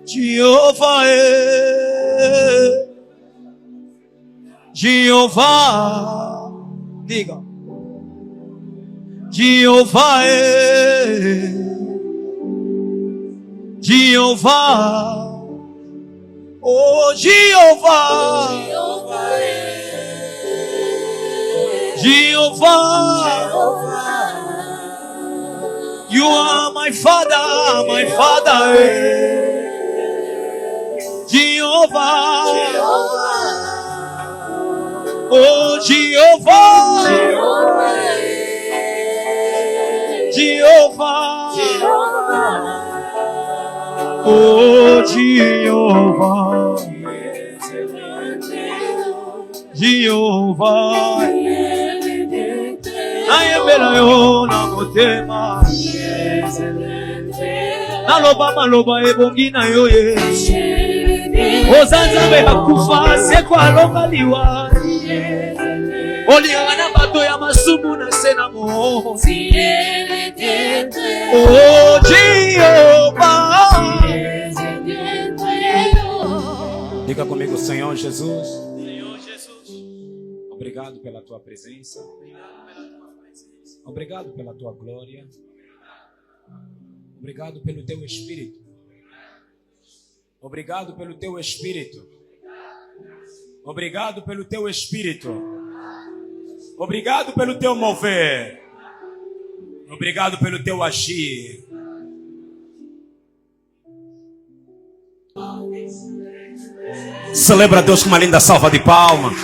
Jeová é. Jeová. Diga. Jeová é. Jeová. Oh, Jeová. Jeová. You are my Father, my Father. Jehovah. Oh, Jehovah. Jehovah. Oh, Jehovah. Jehovah. Ayembela yo na motema. Naloba maloba ebongi na yo ye. Ozanza be bakufa se kwa longa liwa. Olianga na bato ya masumu na senamo. Oh, Jehovah. Diga comigo, Senhor Jesus. Obrigado pela tua presença. Obrigado pela tua glória. Obrigado pelo teu Espírito. Obrigado pelo teu Espírito. Obrigado pelo teu Espírito. Obrigado pelo teu mover. Obrigado pelo teu agir. Celebra a Deus com uma linda salva de palmas.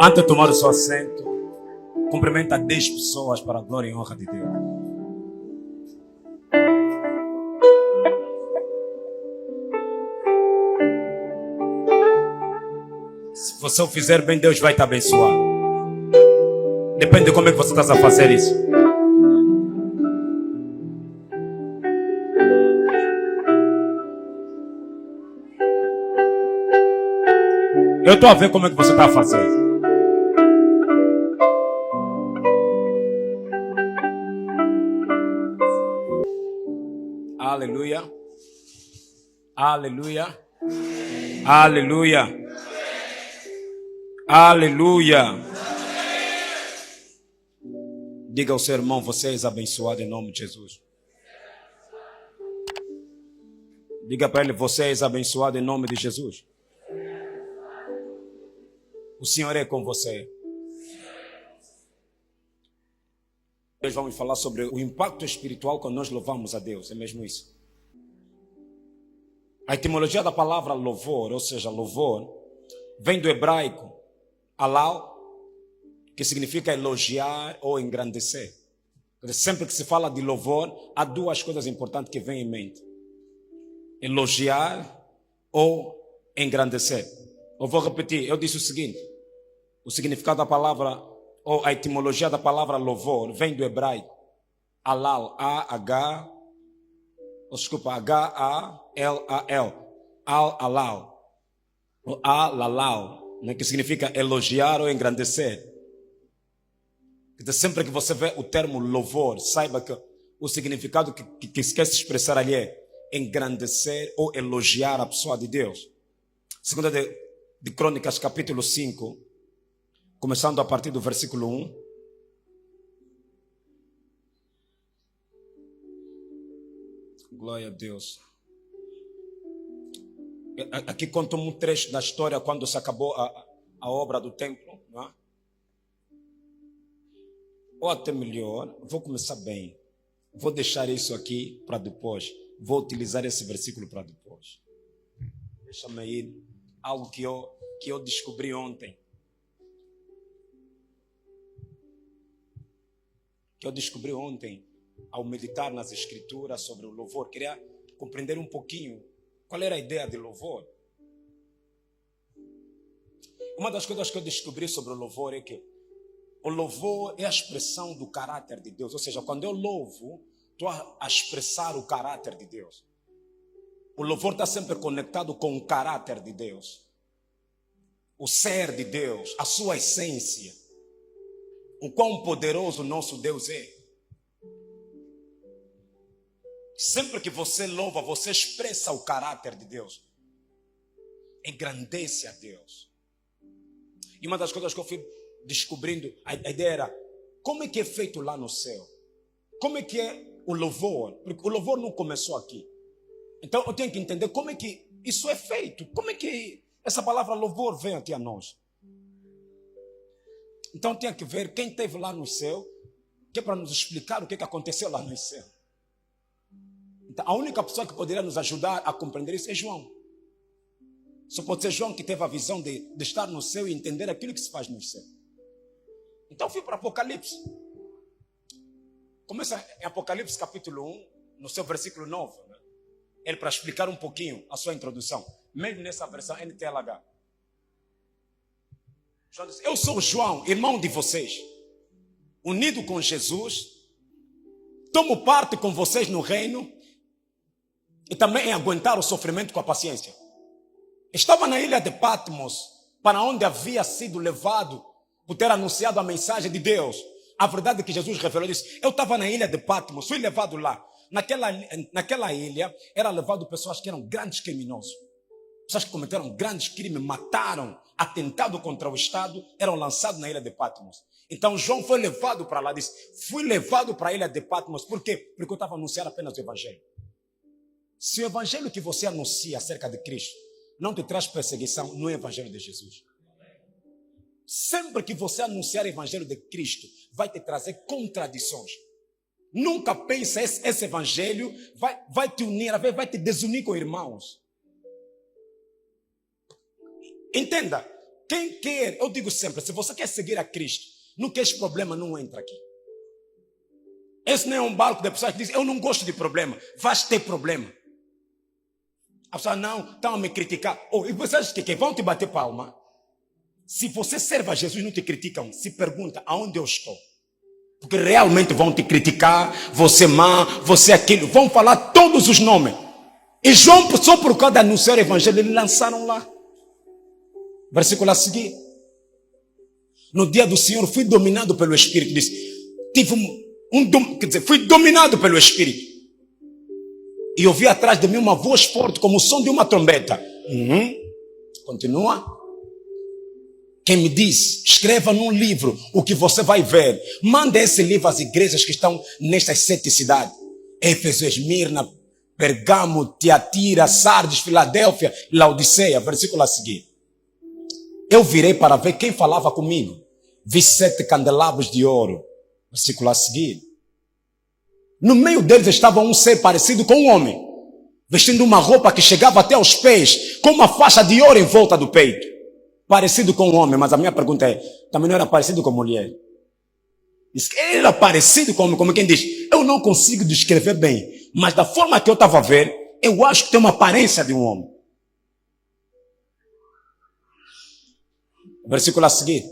Antes de tomar o seu assento, cumprimenta 10 pessoas para a glória e honra de Deus. Se você o fizer bem, Deus vai te abençoar. Depende de como é que você está a fazer isso. Eu estou a ver como é que você está a fazer. Aleluia. Aleluia. Aleluia. Aleluia. Diga ao seu irmão, você és abençoado em nome de Jesus. Diga para ele, você és abençoado em nome de Jesus. O Senhor é com você. Hoje vamos falar sobre o impacto espiritual quando nós louvamos a Deus. É mesmo isso. A etimologia da palavra louvor, ou seja, louvor, vem do hebraico halal, que significa elogiar ou engrandecer. Sempre que se fala de louvor, há duas coisas importantes que vêm em mente: elogiar ou engrandecer. Eu vou repetir, eu disse o seguinte: o significado da palavra, ou a etimologia da palavra louvor, vem do hebraico halal, H-A-L-A-L, al-halal, ou al-halal, né, que significa elogiar ou engrandecer. Então, sempre que você vê o termo louvor, saiba que o significado que se quer se expressar ali é engrandecer ou elogiar a pessoa de Deus. Segunda de Crônicas, capítulo 5, começando a partir do versículo 1. Glória a Deus. Aqui conta um trecho da história quando se acabou a obra do templo, não é? Ou até melhor, vou começar bem. Vou deixar isso aqui para depois. Vou utilizar esse versículo para depois. Deixa-me ir algo que eu descobri ontem. Que eu descobri ontem ao meditar nas escrituras sobre o louvor. Queria compreender um pouquinho qual era a ideia de louvor. Uma das coisas que eu descobri sobre o louvor é que o louvor é a expressão do caráter de Deus. Ou seja, quando eu louvo, estou a expressar o caráter de Deus. O louvor está sempre conectado com o caráter de Deus. o ser de Deus, a sua essência, o quão poderoso o nosso Deus é. Sempre que você louva, você expressa o caráter de Deus, engrandece a Deus. E uma das coisas que eu fui descobrindo, a ideia era, como é que é feito lá no céu? Como é que é o louvor? Porque o louvor não começou aqui. Então eu tenho que entender como é que isso é feito. Como é que essa palavra louvor vem até a nós? Então tinha que ver quem esteve lá no céu, que é para nos explicar o que aconteceu lá no céu. Então a única pessoa que poderia nos ajudar a compreender isso é João. Só pode ser João que teve a visão de estar no céu e entender aquilo que se faz no céu. Então fui para Apocalipse. Começa em Apocalipse capítulo 1, no seu versículo 9. Né? Ele para explicar um pouquinho a sua introdução. Mesmo nessa versão NTLH. João diz, eu sou João, irmão de vocês. Unido com Jesus. Tomo parte com vocês no reino. E também em aguentar o sofrimento com a paciência. Estava na ilha de Patmos, para onde havia sido levado por ter anunciado a mensagem de Deus. A verdade que Jesus revelou, disse, eu estava na ilha de Patmos, fui levado lá. Naquela ilha, era levado pessoas que eram grandes criminosos. Pessoas que cometeram grandes crimes, mataram, atentado contra o Estado, eram lançados na ilha de Patmos. Então João foi levado para lá, disse, fui levado para a ilha de Patmos. Por quê? Porque eu estava anunciando apenas o Evangelho. Se o Evangelho que você anuncia acerca de Cristo não te traz perseguição, não é o Evangelho de Jesus. Sempre que você anunciar o Evangelho de Cristo, vai te trazer contradições. Nunca pense esse Evangelho vai te unir, vai te desunir com irmãos. Entenda, quem quer, eu digo sempre, se você quer seguir a Cristo, não quer esse problema, não entra aqui. Esse não é um barco de pessoas que dizem, eu não gosto de problema, vais ter problema. A pessoa, não, estão a me criticar. E você acha que vão te bater palma? Se você serve a Jesus, não te criticam. Se pergunta, aonde eu estou? Porque realmente vão te criticar, você má, você aquilo. Vão falar todos os nomes. E João, só por causa de anunciar o Evangelho, eles lançaram lá. Versículo a seguir. No dia do Senhor, fui dominado pelo Espírito. Disse, fui dominado pelo Espírito. E ouvi atrás de mim uma voz forte, como o som de uma trombeta. Continua. Quem me diz, escreva num livro o que você vai ver. Manda esse livro às igrejas que estão nestas 7 cidades. Éfeso, Esmirna, Pergamo, Tiatira, Sardes, Filadélfia, Laodiceia. Versículo a seguir. Eu virei para ver quem falava comigo. Vi 7 candelabros de ouro. Versículo a seguir. No meio deles estava um ser parecido com um homem, vestindo uma roupa que chegava até aos pés, com uma faixa de ouro em volta do peito. Parecido com um homem, mas a minha pergunta é, também não era parecido com mulher? Ele era parecido com homem, como quem diz, eu não consigo descrever bem, mas da forma que eu estava a ver, eu acho que tem uma aparência de um homem. Versículo a seguir.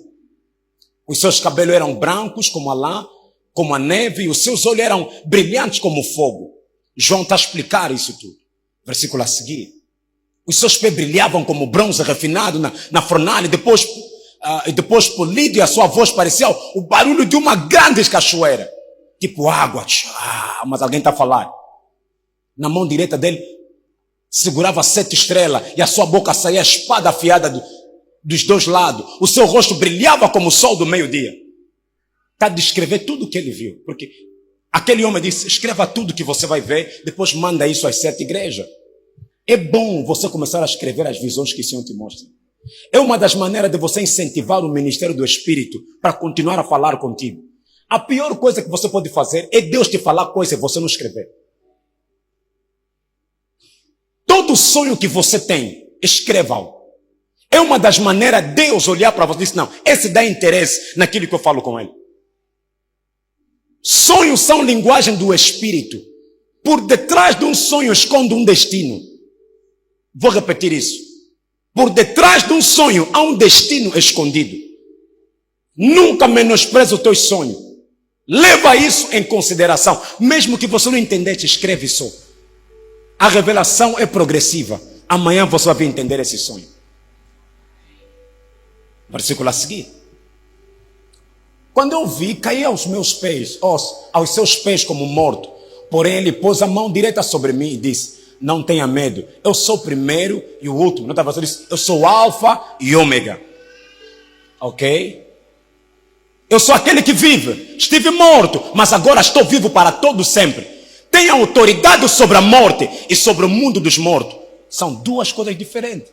Os seus cabelos eram brancos como a lã, como a neve, e os seus olhos eram brilhantes como fogo. João está a explicar isso tudo. Versículo a seguir. Os seus pés brilhavam como bronze refinado na fornalha, e depois polido, e a sua voz parecia o barulho de uma grande cachoeira. Tipo água. Mas alguém está a falar. Na mão direita dele segurava 7 estrelas, e a sua boca saía a espada afiada dos 2 lados. O seu rosto brilhava como o sol do meio-dia. Está a descrever tudo o que ele viu. Porque aquele homem disse, escreva tudo que você vai ver, depois manda isso às 7 igrejas. É bom você começar a escrever as visões que o Senhor te mostra. É uma das maneiras de você incentivar o ministério do Espírito para continuar a falar contigo. A pior coisa que você pode fazer é Deus te falar coisa e você não escrever. Todo sonho que você tem, escreva-o. É uma das maneiras de Deus olhar para você e dizer, não, esse dá interesse naquilo que eu falo com ele. Sonhos são linguagem do Espírito. Por detrás de um sonho esconde um destino. Vou repetir isso. Por detrás de um sonho há um destino escondido. Nunca menospreze o teu sonho. Leva isso em consideração. Mesmo que você não entendesse, escreve só. A revelação é progressiva. Amanhã você vai entender esse sonho. Versículo a seguir. Quando eu vi, caí aos meus pés, aos seus pés como morto. Porém, ele pôs a mão direita sobre mim e disse: não tenha medo, eu sou o primeiro e o último. Não estava disse, eu sou o alfa e ômega. Ok? Eu sou aquele que vive. Estive morto, mas agora estou vivo para todo sempre. Tenho autoridade sobre a morte e sobre o mundo dos mortos. São duas coisas diferentes.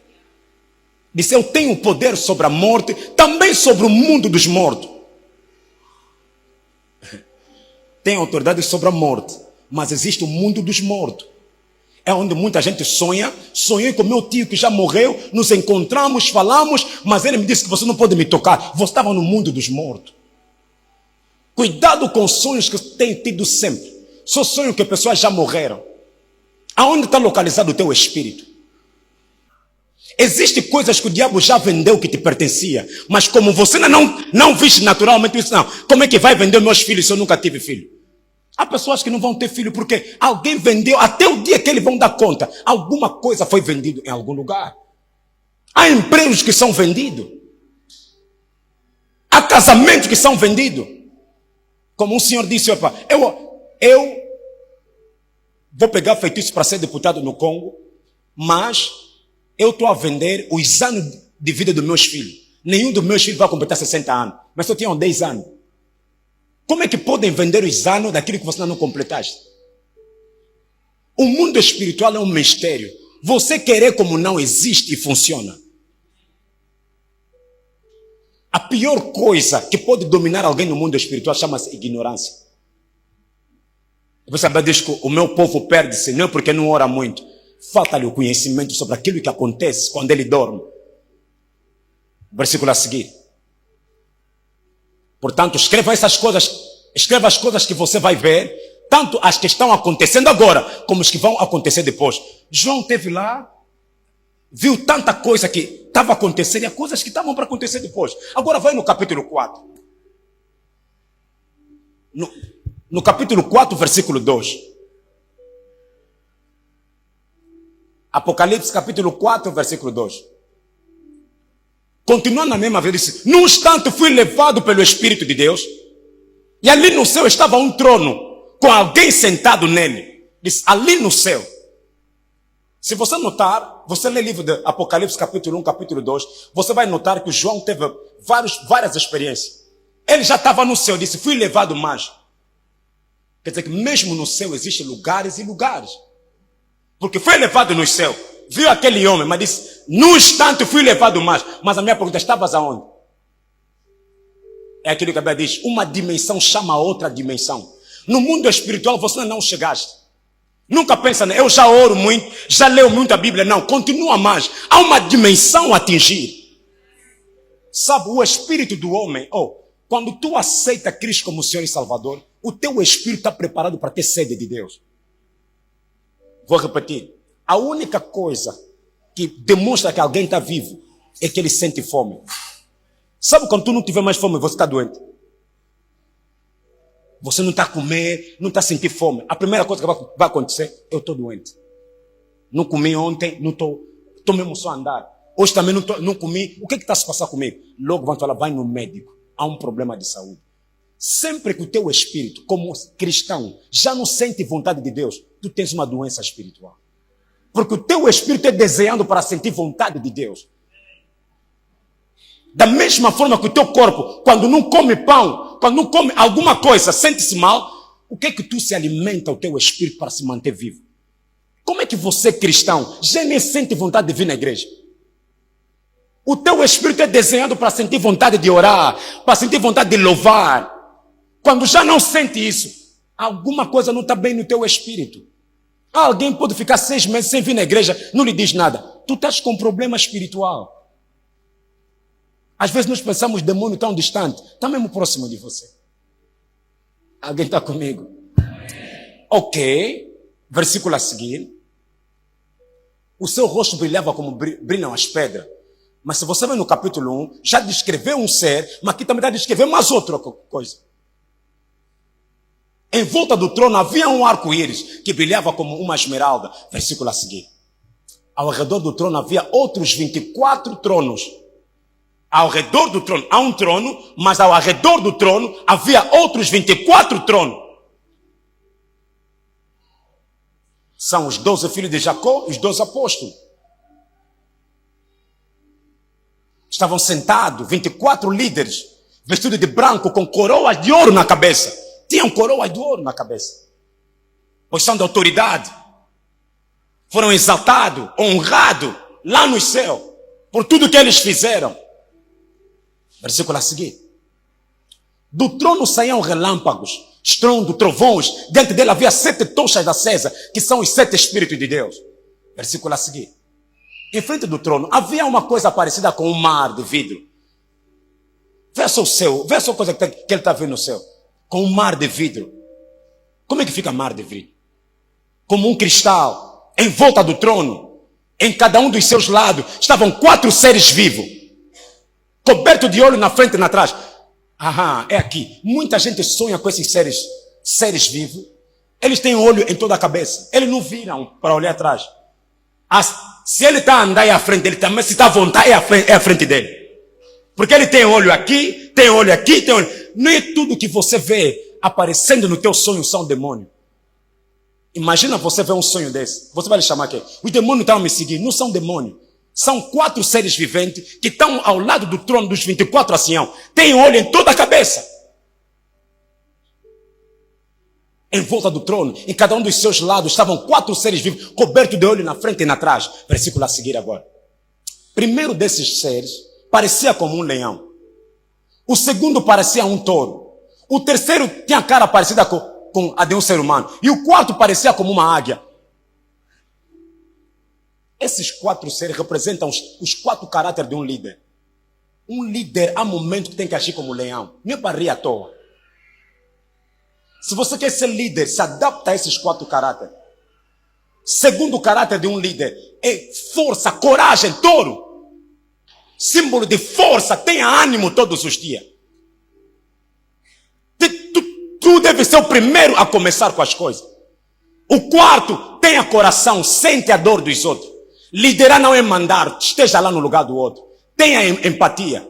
Disse, eu tenho poder sobre a morte, também sobre o mundo dos mortos. Tenho autoridade sobre a morte, mas existe o mundo dos mortos. É onde muita gente sonha. Sonhei com meu tio que já morreu, nos encontramos, falamos, mas ele me disse que você não pode me tocar. Você estava no mundo dos mortos. Cuidado com sonhos que tem tido sempre. Só sonho que pessoas já morreram. Aonde está localizado o teu espírito? Existem coisas que o diabo já vendeu que te pertencia, mas como você ainda não viste naturalmente isso, não. Como é que vai vender meus filhos se eu nunca tive filho? Há pessoas que não vão ter filho porque alguém vendeu, até o dia que eles vão dar conta, alguma coisa foi vendida em algum lugar. Há empregos que são vendidos. Há casamentos que são vendidos. Como um senhor disse, opa, eu vou pegar feitiço para ser deputado no Congo, mas eu estou a vender os anos de vida dos meus filhos. Nenhum dos meus filhos vai completar 60 anos, mas só tinham 10 anos. Como é que podem vender os anos daquilo que você não completaste? O mundo espiritual é um mistério. Você querer como não existe e funciona. A pior coisa que pode dominar alguém no mundo espiritual chama-se ignorância. Você diz que o meu povo perde-se, não é porque não ora muito. Falta-lhe o conhecimento sobre aquilo que acontece quando ele dorme. Versículo a seguir. Portanto, escreva essas coisas, escreva as coisas que você vai ver, tanto as que estão acontecendo agora, como as que vão acontecer depois. João esteve lá, viu tanta coisa que estava acontecendo e as coisas que estavam para acontecer depois. Agora vai no capítulo 4. No capítulo 4, versículo 2. Apocalipse capítulo 4, versículo 2. Continuando na mesma vez, disse, num instante fui levado pelo Espírito de Deus, e ali no céu estava um trono, com alguém sentado nele. Disse, ali no céu. Se você notar, você lê o livro de Apocalipse capítulo 1, capítulo 2, você vai notar que o João teve várias experiências. Ele já estava no céu, disse, fui levado mais. Quer dizer que mesmo no céu existem lugares e lugares. Porque foi levado no céu. Viu aquele homem, mas disse, num instante fui levado mais. Mas a minha pergunta, estavas aonde? É aquilo que a Bíblia diz, uma dimensão chama a outra dimensão. No mundo espiritual você não chegaste. Nunca pensa, né? Eu já oro muito, já leio muito a Bíblia. Não, continua mais. Há uma dimensão a atingir. Sabe, o espírito do homem, quando tu aceita Cristo como Senhor e Salvador, o teu espírito está preparado para ter sede de Deus. Vou repetir. A única coisa que demonstra que alguém está vivo é que ele sente fome. Sabe quando tu não tiver mais fome, você está doente? Você não está a comer, não está a sentir fome. A primeira coisa que vai acontecer, eu estou doente. Não comi ontem, não estou mesmo só a andar. Hoje também não comi. O que está se passando comigo? Logo vão falar, vai no médico. Há um problema de saúde. Sempre que o teu espírito, como cristão, já não sente vontade de Deus, tu tens uma doença espiritual. Porque o teu espírito é desenhado para sentir vontade de Deus. Da mesma forma que o teu corpo, quando não come pão, quando não come alguma coisa, sente-se mal, o que é que tu se alimenta o teu espírito para se manter vivo? Como é que você, cristão, já nem sente vontade de vir na igreja? O teu espírito é desenhado para sentir vontade de orar, para sentir vontade de louvar. Quando já não sente isso, alguma coisa não está bem no teu espírito. Alguém pode ficar 6 meses sem vir na igreja, não lhe diz nada. Tu estás com um problema espiritual. Às vezes nós pensamos demônio tão distante, está mesmo próximo de você. Alguém está comigo? Ok, versículo a seguir. O seu rosto brilhava como brilham as pedras. Mas se você ver no capítulo 1, já descreveu um ser, mas aqui também está descrevendo mais outra coisa. Em volta do trono havia um arco-íris que brilhava como uma esmeralda. Versículo a seguir. Ao redor do trono havia outros 24 tronos. Ao redor do trono, há um trono, mas ao redor do trono havia outros 24 tronos. São os 12 filhos de Jacó e os 12 apóstolos. Estavam sentados, 24 líderes, vestidos de branco, com coroas de ouro na cabeça. Tinham coroas de ouro na cabeça. Pois são de autoridade. Foram exaltados, honrados, lá no céu, por tudo que eles fizeram. Versículo a seguir. Do trono saíam relâmpagos, estrondo, trovões. Dentro dele havia 7 tochas acesas, que são os 7 Espíritos de Deus. Versículo a seguir. Em frente do trono havia uma coisa parecida com um mar de vidro. Vê só o céu, vê só a coisa que ele está vendo no céu. Com um mar de vidro. Como é que fica mar de vidro? Como um cristal, em volta do trono. Em cada um dos seus lados estavam 4 seres vivos, cobertos de olho na frente e na trás. É aqui. Muita gente sonha com esses seres vivos. Eles têm olho em toda a cabeça. Eles não viram para olhar atrás. Se ele está a andar aí à frente dele também, se está à vontade, é à frente dele. Porque ele tem olho aqui, tem olho aqui, tem olho. Não é tudo que você vê aparecendo no teu sonho são demônios. Imagina você ver um sonho desse. Você vai lhe chamar quem? Os demônios estão a me seguir. Não são demônios. São 4 seres viventes que estão ao lado do trono dos 24 anciãos. Tem olho em toda a cabeça. Em volta do trono, em cada um dos seus lados, estavam 4 seres vivos, cobertos de olho na frente e na trás. Versículo a seguir agora. Primeiro desses seres parecia como um leão. O segundo parecia um touro. O terceiro tinha a cara parecida com a de um ser humano. E o quarto parecia como uma águia. Esses 4 seres representam os 4 caráteres de um líder. Um líder, há momentos que tem que agir como leão. Não é para rir à toa. Se você quer ser líder, se adapta a esses 4 caráteres. Segundo caráter de um líder é força, coragem, touro. Símbolo de força, tenha ânimo todos os dias. Tu deve ser o primeiro a começar com as coisas. O quarto, tenha coração, sente a dor dos outros. Liderar não é mandar, esteja lá no lugar do outro. Tenha empatia.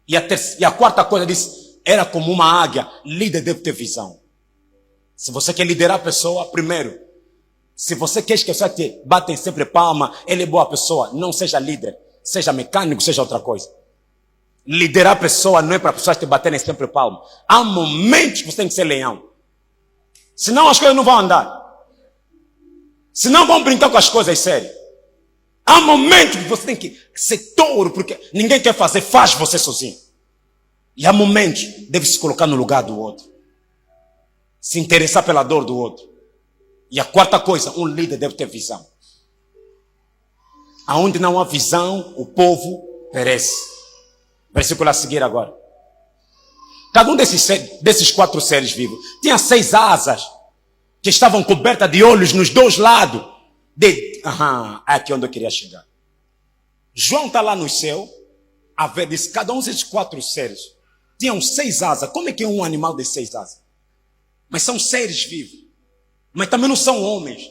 E a quarta coisa diz, era como uma águia. Líder deve ter visão. Se você quer liderar a pessoa, primeiro, se você quer que as pessoas te batem sempre palma, ele é boa pessoa, não seja líder. Seja mecânico, seja outra coisa. Liderar a pessoa não é para pessoas te baterem sempre palma. Há momentos que você tem que ser leão. Senão as coisas não vão andar. Senão vão brincar com as coisas sérias. Há momentos que você tem que ser touro, porque ninguém quer fazer, faz você sozinho. E há momentos que deve se colocar no lugar do outro. Se interessar pela dor do outro. E a quarta coisa, um líder deve ter visão. Aonde não há visão, o povo perece. Versículo a seguir agora. Cada um desses 4 seres vivos tinha 6 asas que estavam cobertas de olhos nos 2 lados. É aqui onde eu queria chegar. João está lá no céu, a ver, diz, cada um desses 4 seres tinham 6 asas. Como é que é um animal de 6 asas? Mas são seres vivos. Mas também não são homens.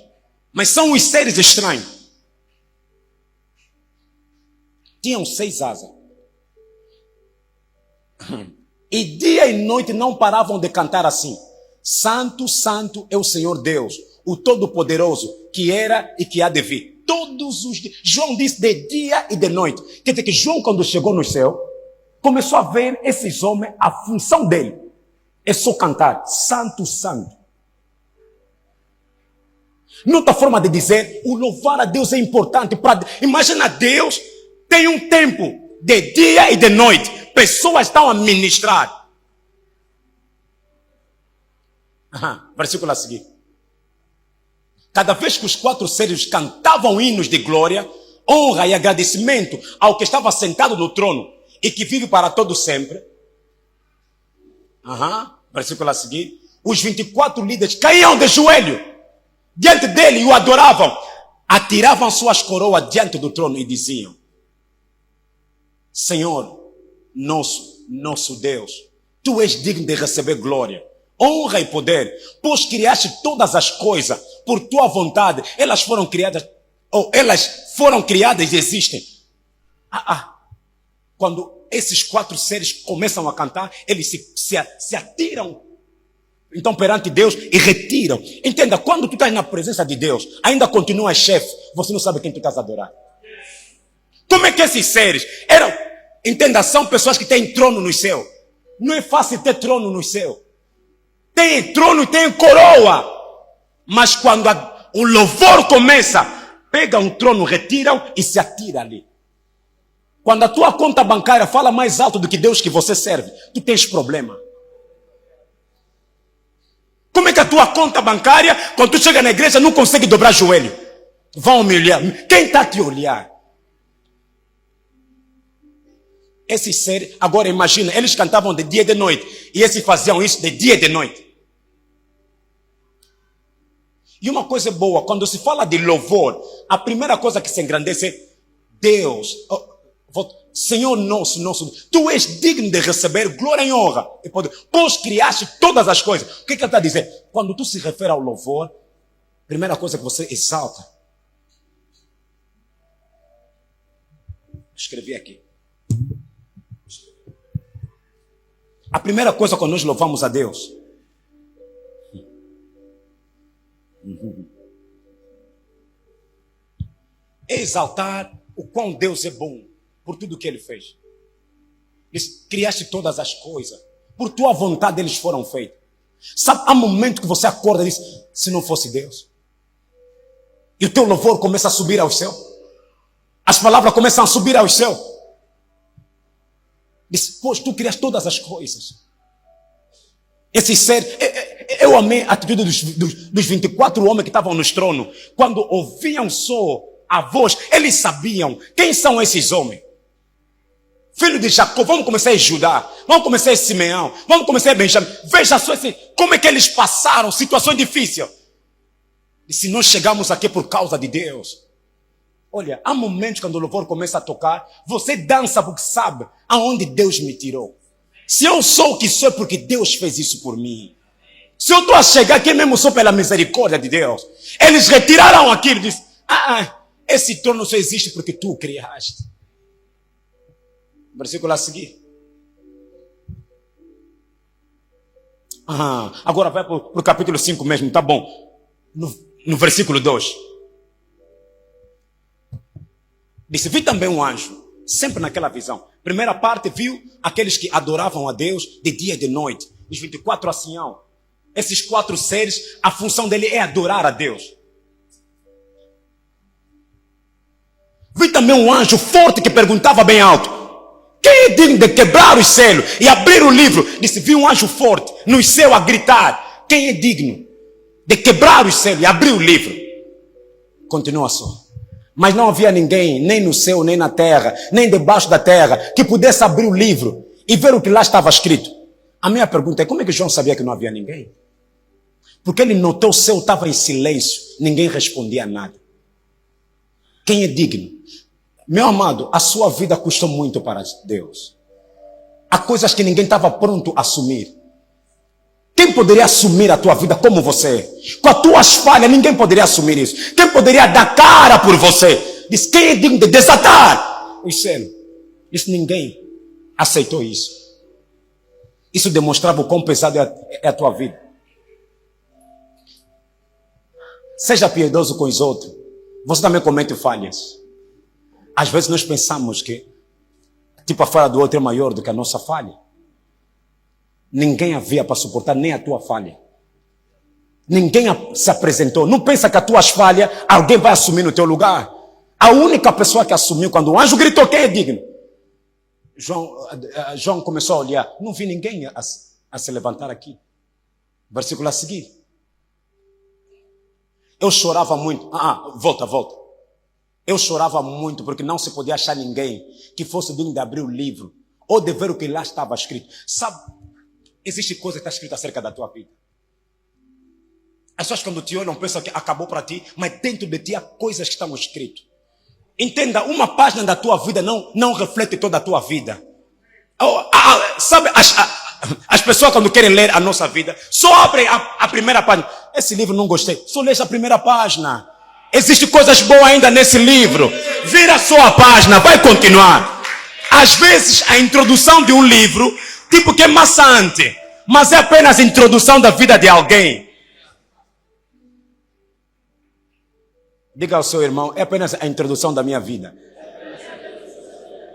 Mas são os seres estranhos. Tinham 6 asas. E dia e noite não paravam de cantar assim: Santo, Santo é o Senhor Deus, o Todo-Poderoso, que era e que há de vir. Todos os dias. João disse de dia e de noite. Quer dizer que João, quando chegou no céu, começou a ver esses homens, a função dele é só cantar: Santo, Santo. Noutra forma de dizer, o louvar a Deus é importante. Imagina, Deus tem um tempo de dia e de noite. Pessoas estão a ministrar. Versículo a seguir. Cada vez que os 4 seres cantavam hinos de glória, honra e agradecimento ao que estava sentado no trono e que vive para todo sempre. Versículo a seguir. Os 24 líderes caíam de joelho diante dele e o adoravam. Atiravam suas coroas diante do trono e diziam: Senhor, nosso Deus, tu és digno de receber glória, honra e poder, pois criaste todas as coisas por tua vontade. Elas foram criadas e existem. Quando esses 4 seres começam a cantar, eles se atiram então perante Deus e retiram. Entenda, quando tu estás na presença de Deus, ainda continuas chefe, você não sabe quem tu estás a adorar. Como é que esses seres eram? Entenda, são pessoas que têm trono no céu. Não é fácil ter trono no céu. Tem trono e tem coroa. Mas quando o louvor começa, pega um trono, retiram e se atira ali. Quando a tua conta bancária fala mais alto do que Deus que você serve, tu tens problema. Como é que a tua conta bancária, quando tu chega na igreja, não consegue dobrar joelho? Vão me olhar. Quem está a te olhar? Esses seres, agora imagina, eles cantavam de dia e de noite. E esses faziam isso de dia e de noite. E uma coisa boa, quando se fala de louvor, a primeira coisa que se engrandece é Deus. Senhor nosso, tu és digno de receber glória e honra. E poder, pois criaste todas as coisas. O que ele está a dizer? Quando tu se refere ao louvor, a primeira coisa que você exalta. Escrevi aqui. A primeira coisa quando nós louvamos a Deus é exaltar o quão Deus é bom por tudo que Ele fez. Criaste todas as coisas. Por tua vontade eles foram feitos. Sabe, há momento que você acorda e diz, se não fosse Deus. E o teu louvor começa a subir ao céu. As palavras começam a subir ao céu. Diz, pois tu criaste todas as coisas. Esse ser, eu amei a atitude dos 24 homens que estavam nos tronos. Quando ouviam só a voz, eles sabiam quem são esses homens. Filho de Jacó, vamos começar a Judá, vamos começar a Simeão, vamos começar a Benjamim. Veja só como é que eles passaram situações difíceis. E se nós chegamos aqui por causa de Deus. Olha, há momentos quando o louvor começa a tocar, você dança porque sabe aonde Deus me tirou. Se eu sou o que sou é porque Deus fez isso por mim. Se eu estou a chegar aqui mesmo só pela misericórdia de Deus. Eles retiraram aquilo e disseram, esse trono só existe porque tu o criaste. Versículo a seguir. Agora vai para o capítulo 5 mesmo, tá bom. No versículo 2. Disse, vi também um anjo, sempre naquela visão. Primeira parte, viu aqueles que adoravam a Deus de dia e de noite. Os 24 anciãos. Esses 4 seres, a função dele é adorar a Deus. Vi também um anjo forte que perguntava bem alto. Quem é digno de quebrar os selos e abrir o livro? Disse, vi um anjo forte no céu a gritar. Quem é digno de quebrar os selos e abrir o livro? Continua só. Mas não havia ninguém, nem no céu, nem na terra, nem debaixo da terra, que pudesse abrir o livro e ver o que lá estava escrito. A minha pergunta é, como é que João sabia que não havia ninguém? Porque ele notou o céu estava em silêncio, ninguém respondia nada. Quem é digno? Meu amado, a sua vida custou muito para Deus. Há coisas que ninguém estava pronto a assumir. Quem poderia assumir a tua vida como você é? Com as tuas falhas, ninguém poderia assumir isso. Quem poderia dar cara por você? Diz, quem é digno de desatar os selos? Diz, ninguém aceitou isso. Isso demonstrava o quão pesado é a tua vida. Seja piedoso com os outros. Você também comete falhas. Às vezes nós pensamos que tipo a falha do outro é maior do que a nossa falha. Ninguém havia para suportar nem a tua falha. Ninguém se apresentou. Não pensa que as tuas falhas alguém vai assumir no teu lugar. A única pessoa que assumiu quando o anjo gritou, quem é digno? João começou a olhar. Não vi ninguém a se levantar aqui. Versículo a seguir. Eu chorava muito. Volta. Eu chorava muito porque não se podia achar ninguém que fosse digno de abrir o livro ou de ver o que lá estava escrito. Sabe, existe coisa que está escrita acerca da tua vida. As pessoas quando te olham pensam que acabou para ti, mas dentro de ti há coisas que estão escritas. Entenda, uma página da tua vida não reflete toda a tua vida. Sabe, as pessoas quando querem ler a nossa vida, só abrem a primeira página. Esse livro não gostei, só lê a primeira página. Existem coisas boas ainda nesse livro. vira só a página, vai continuar. Às vezes a introdução de um livro, tipo que é maçante, mas é apenas a introdução da vida de alguém. Diga ao seu irmão, é apenas a introdução da minha vida.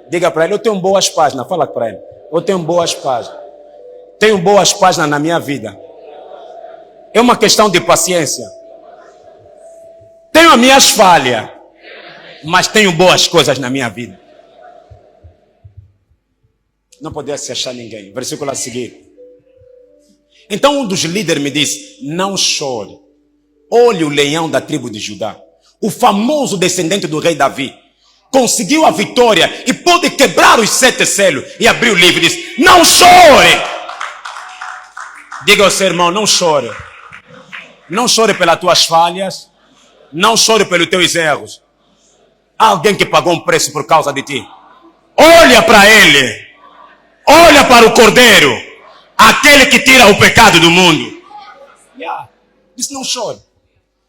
Diga para ele, eu tenho boas páginas. Fala para ele, eu tenho boas páginas. Tenho boas páginas na minha vida. É uma questão de paciência. Tenho as minhas falhas, mas tenho boas coisas na minha vida. Não podia se achar ninguém. Versículo a seguir. Então um dos líderes me disse, não chore. Olhe o leão da tribo de Judá, o famoso descendente do rei Davi. Conseguiu a vitória e pôde quebrar os 7 selos. E abriu o livro e disse, não chore. Diga ao seu irmão, não chore. Não chore pelas tuas falhas. Não chore pelos teus erros. Há alguém que pagou um preço por causa de ti. Olha para ele. Olha para o Cordeiro. Aquele que tira o pecado do mundo. Diz, não chore.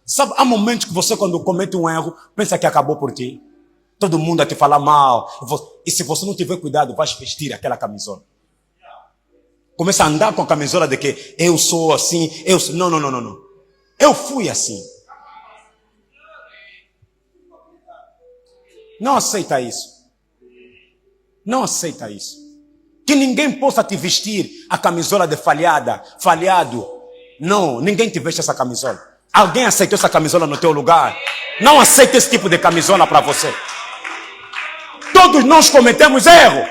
Sabe, há momentos que você, quando comete um erro, pensa que acabou por ti. Todo mundo a te falar mal. E se você não tiver cuidado, vai vestir aquela camisola. Começa a andar com a camisola de que eu sou assim, eu sou... Não. Eu fui assim. Não aceita isso. Não aceita isso. Que ninguém possa te vestir a camisola de falhado. Não, ninguém te veste essa camisola. Alguém aceitou essa camisola no teu lugar? Não aceita esse tipo de camisola para você. Todos nós cometemos erro.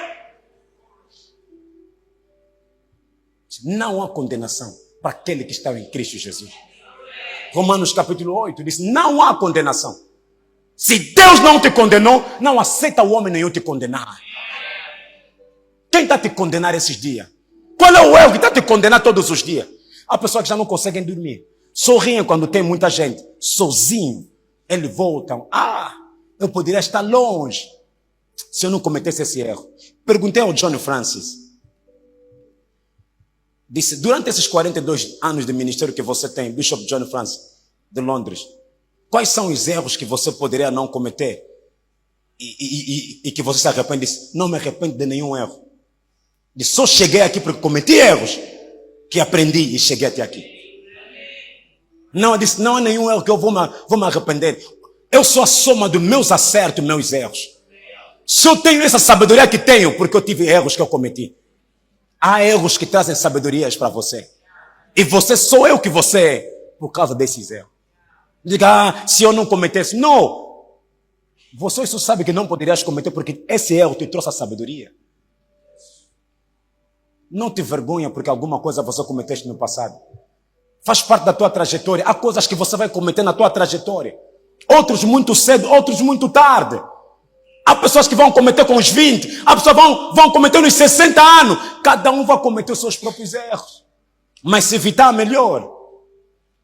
Não há condenação para aquele que está em Cristo Jesus. Romanos capítulo 8 diz, não há condenação. Se Deus não te condenou, não aceita o homem nenhum te condenar. Quem está te condenar esses dias? Qual é o erro que está te condenar todos os dias? Há pessoas que já não conseguem dormir. Sorriem quando tem muita gente. Sozinho. Eles voltam. Eu poderia estar longe se eu não cometesse esse erro. Perguntei ao John Francis. Disse, durante esses 42 anos de ministério que você tem, Bishop John Francis, de Londres, quais são os erros que você poderia não cometer? E que você se arrepende? Disse, não me arrependo de nenhum erro. Disse, só cheguei aqui porque cometi erros, que aprendi e cheguei até aqui. Não, eu disse, não há nenhum erro que eu vou me arrepender. Eu sou a soma dos meus acertos e meus erros. Se eu tenho essa sabedoria que tenho, porque eu tive erros que eu cometi. Há erros que trazem sabedorias para você. E você sou eu que você é, por causa desses erros. Diga, se eu não cometesse. Não. Você só sabe que não poderias cometer, porque esse erro te trouxe a sabedoria. Não te vergonha porque alguma coisa você cometeste no passado. Faz parte da tua trajetória. Há coisas que você vai cometer na tua trajetória. Outros muito cedo, outros muito tarde. Há pessoas que vão cometer com os 20. Há pessoas que vão cometer nos 60 anos. Cada um vai cometer os seus próprios erros. Mas se evitar, melhor.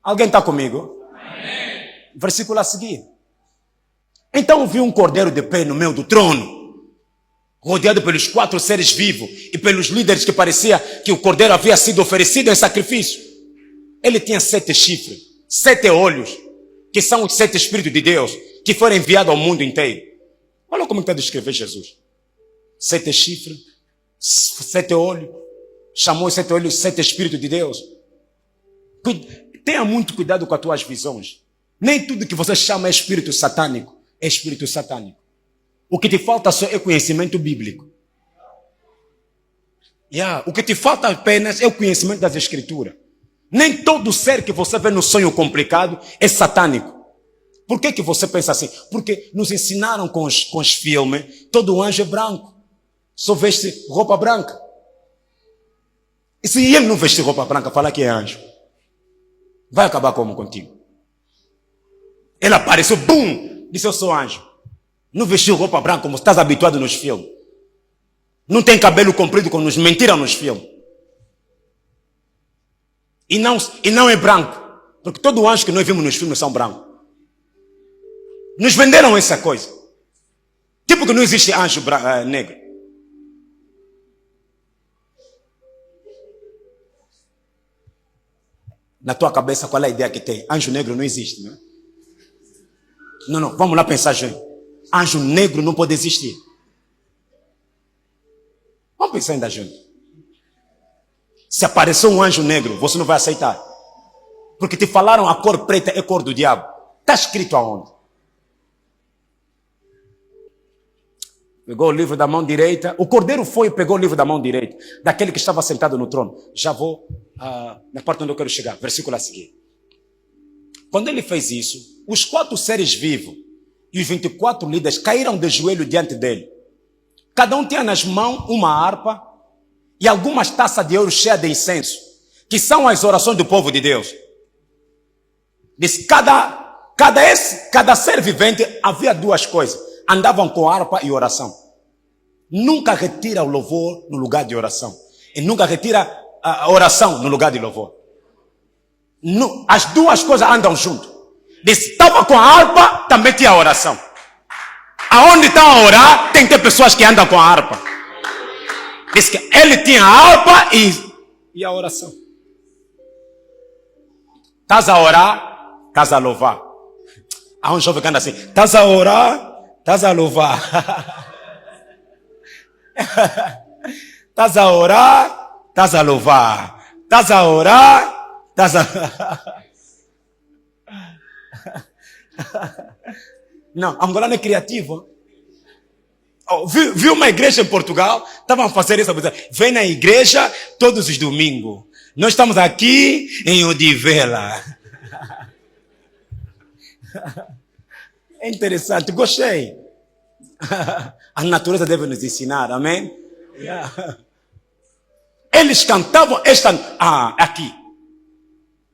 Alguém está comigo? Amém. Versículo a seguir. Então vi um cordeiro de pé no meio do trono, rodeado pelos 4 seres vivos e pelos líderes que parecia que o cordeiro havia sido oferecido em sacrifício. Ele tinha 7 chifres, 7 olhos, que são os 7 Espíritos de Deus, que foram enviados ao mundo inteiro. Olha como está a descrever Jesus. 7 chifres, 7 olhos, chamou os 7 olhos 7 Espíritos de Deus. Tenha muito cuidado com as tuas visões. Nem tudo que você chama é espírito satânico, é espírito satânico. O que te falta só é conhecimento bíblico. O que te falta apenas é o conhecimento das Escrituras. Nem todo ser que você vê no sonho complicado é satânico. Por que você pensa assim? Porque nos ensinaram com os filmes, todo anjo é branco. Só veste roupa branca. E se ele não vestir roupa branca, falar que é anjo, vai acabar como contigo? Ele apareceu, bum, disse eu sou anjo. Não vestiu roupa branca como estás habituado nos filmes. Não tem cabelo comprido como nos mentiram nos filmes. E não é branco. Porque todo anjo que nós vimos nos filmes são brancos. Nos venderam essa coisa. Tipo que não existe anjo negro. Na tua cabeça, qual é a ideia que tem? Anjo negro não existe, não é? Não, vamos lá pensar, gente. Anjo negro não pode existir. Vamos pensar ainda junto. Se aparecer um anjo negro, você não vai aceitar. Porque te falaram a cor preta é cor do diabo. Está escrito aonde? Pegou o livro da mão direita. O cordeiro foi e pegou o livro da mão direita. Daquele que estava sentado no trono. Já vou na parte onde eu quero chegar. Versículo a seguir. Quando ele fez isso, os 4 seres vivos e os 24 líderes caíram de joelho diante dele. Cada um tinha nas mãos uma harpa e algumas taças de ouro cheias de incenso, que são as orações do povo de Deus. Diz, cada ser vivente havia 2 coisas. Andavam com harpa e oração. Nunca retira o louvor no lugar de oração. E nunca retira a oração no lugar de louvor. As 2 coisas andam junto. Diz, estava com a harpa, também tinha a oração. Aonde estão a orar, tem que ter pessoas que andam com a harpa. Diz que ele tinha a harpa e a oração. Estás a orar, estás a louvar. Há um jovem que anda assim, estás a orar, estás a louvar. Estás a orar, estás a louvar. Estás a orar, estás a... Não, angolano é criativo. Viu uma igreja em Portugal? Estavam a fazer isso. Vem na igreja todos os domingos. Nós estamos aqui em Odivela. É interessante, gostei. A natureza deve nos ensinar, amém? Yeah. Eles cantavam aqui.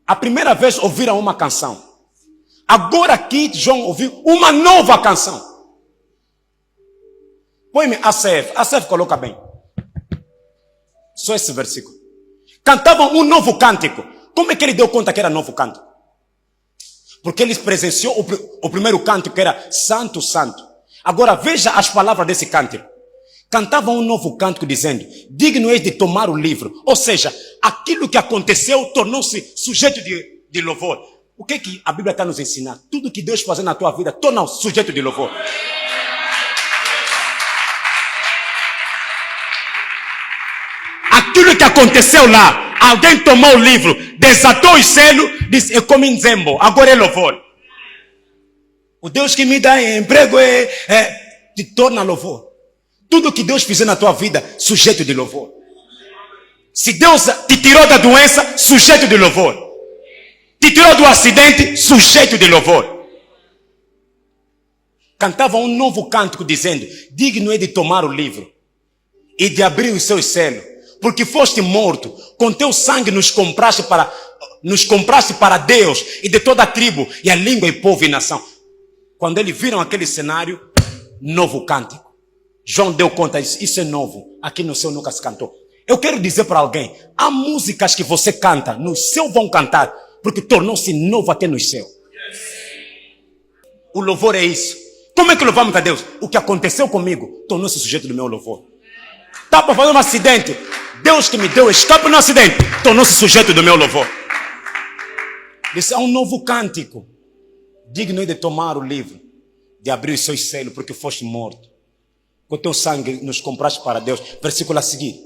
A primeira vez ouviram uma canção. Agora aqui João ouviu uma nova canção. Põe-me Asaf coloca bem. Só esse versículo. Cantavam um novo cântico. Como é que ele deu conta que era novo cântico? Porque ele presenciou o primeiro cântico que era Santo, Santo. Agora veja as palavras desse cântico. Cantavam um novo cântico dizendo, digno és de tomar o livro. Ou seja, aquilo que aconteceu tornou-se sujeito de louvor. O que a Bíblia está nos ensinando? Tudo que Deus fazer na tua vida torna-o sujeito de louvor. Aquilo que aconteceu lá, alguém tomou o livro, desatou os selos, disse, é como em Zembo, agora é louvor. O Deus que me dá emprego te torna louvor. Tudo que Deus fizer na tua vida, sujeito de louvor. Se Deus te tirou da doença, sujeito de louvor. Te tirou do acidente, sujeito de louvor. Cantavam um novo cântico dizendo, digno é de tomar o livro e de abrir os seus selos, porque foste morto, com teu sangue nos compraste para Deus e de toda a tribo e a língua e povo e nação. Quando eles viram aquele cenário, novo cântico. João deu conta, isso é novo, aqui no céu nunca se cantou. Eu quero dizer para alguém, há músicas que você canta, no céu vão cantar, porque tornou-se novo até no céu. O louvor é isso. Como é que louvamos a Deus? O que aconteceu comigo tornou-se sujeito do meu louvor. Estava para fazer um acidente, Deus que me deu escape no acidente, tornou-se sujeito do meu louvor. Disse, há um novo cântico, digno de tomar o livro, de abrir os seus selos, porque foste morto. Com teu sangue nos compraste para Deus. Versículo a seguir.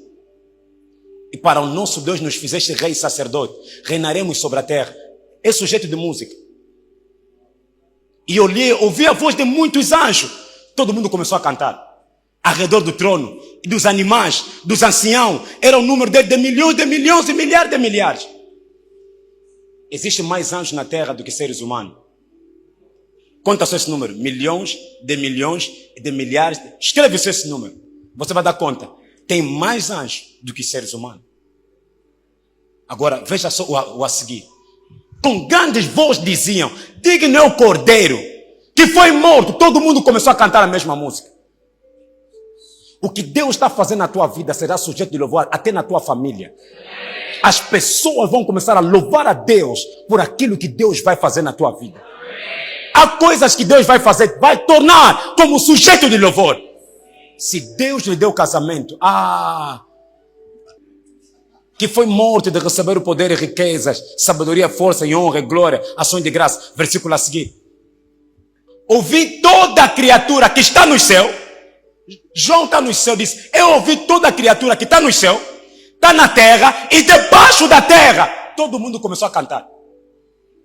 E para o nosso Deus nos fizeste rei e sacerdote. Reinaremos sobre a terra. É sujeito de música. E ouvi a voz de muitos anjos. Todo mundo começou a cantar. Ao redor do trono. E dos animais, dos anciãos. Era o número dele de milhões e milhares de milhares. Existe mais anjos na terra do que seres humanos. Conta só esse número. Milhões e de milhares. Escreve só esse número. Você vai dar conta. Tem mais anjos do que seres humanos. Agora, veja só o a seguir. Com grandes vozes diziam, digno é o cordeiro, que foi morto. Todo mundo começou a cantar a mesma música. O que Deus está fazendo na tua vida será sujeito de louvor até na tua família. As pessoas vão começar a louvar a Deus por aquilo que Deus vai fazer na tua vida. Há coisas que Deus vai fazer, vai tornar como sujeito de louvor. Se Deus lhe deu casamento, que foi morto de receber o poder e riquezas, sabedoria, força e honra e glória, ações de graça. Versículo a seguir. ouvi toda a criatura que está no céu. João está no céu, diz, eu ouvi toda a criatura que está no céu, está na terra e debaixo da terra. Todo mundo começou a cantar.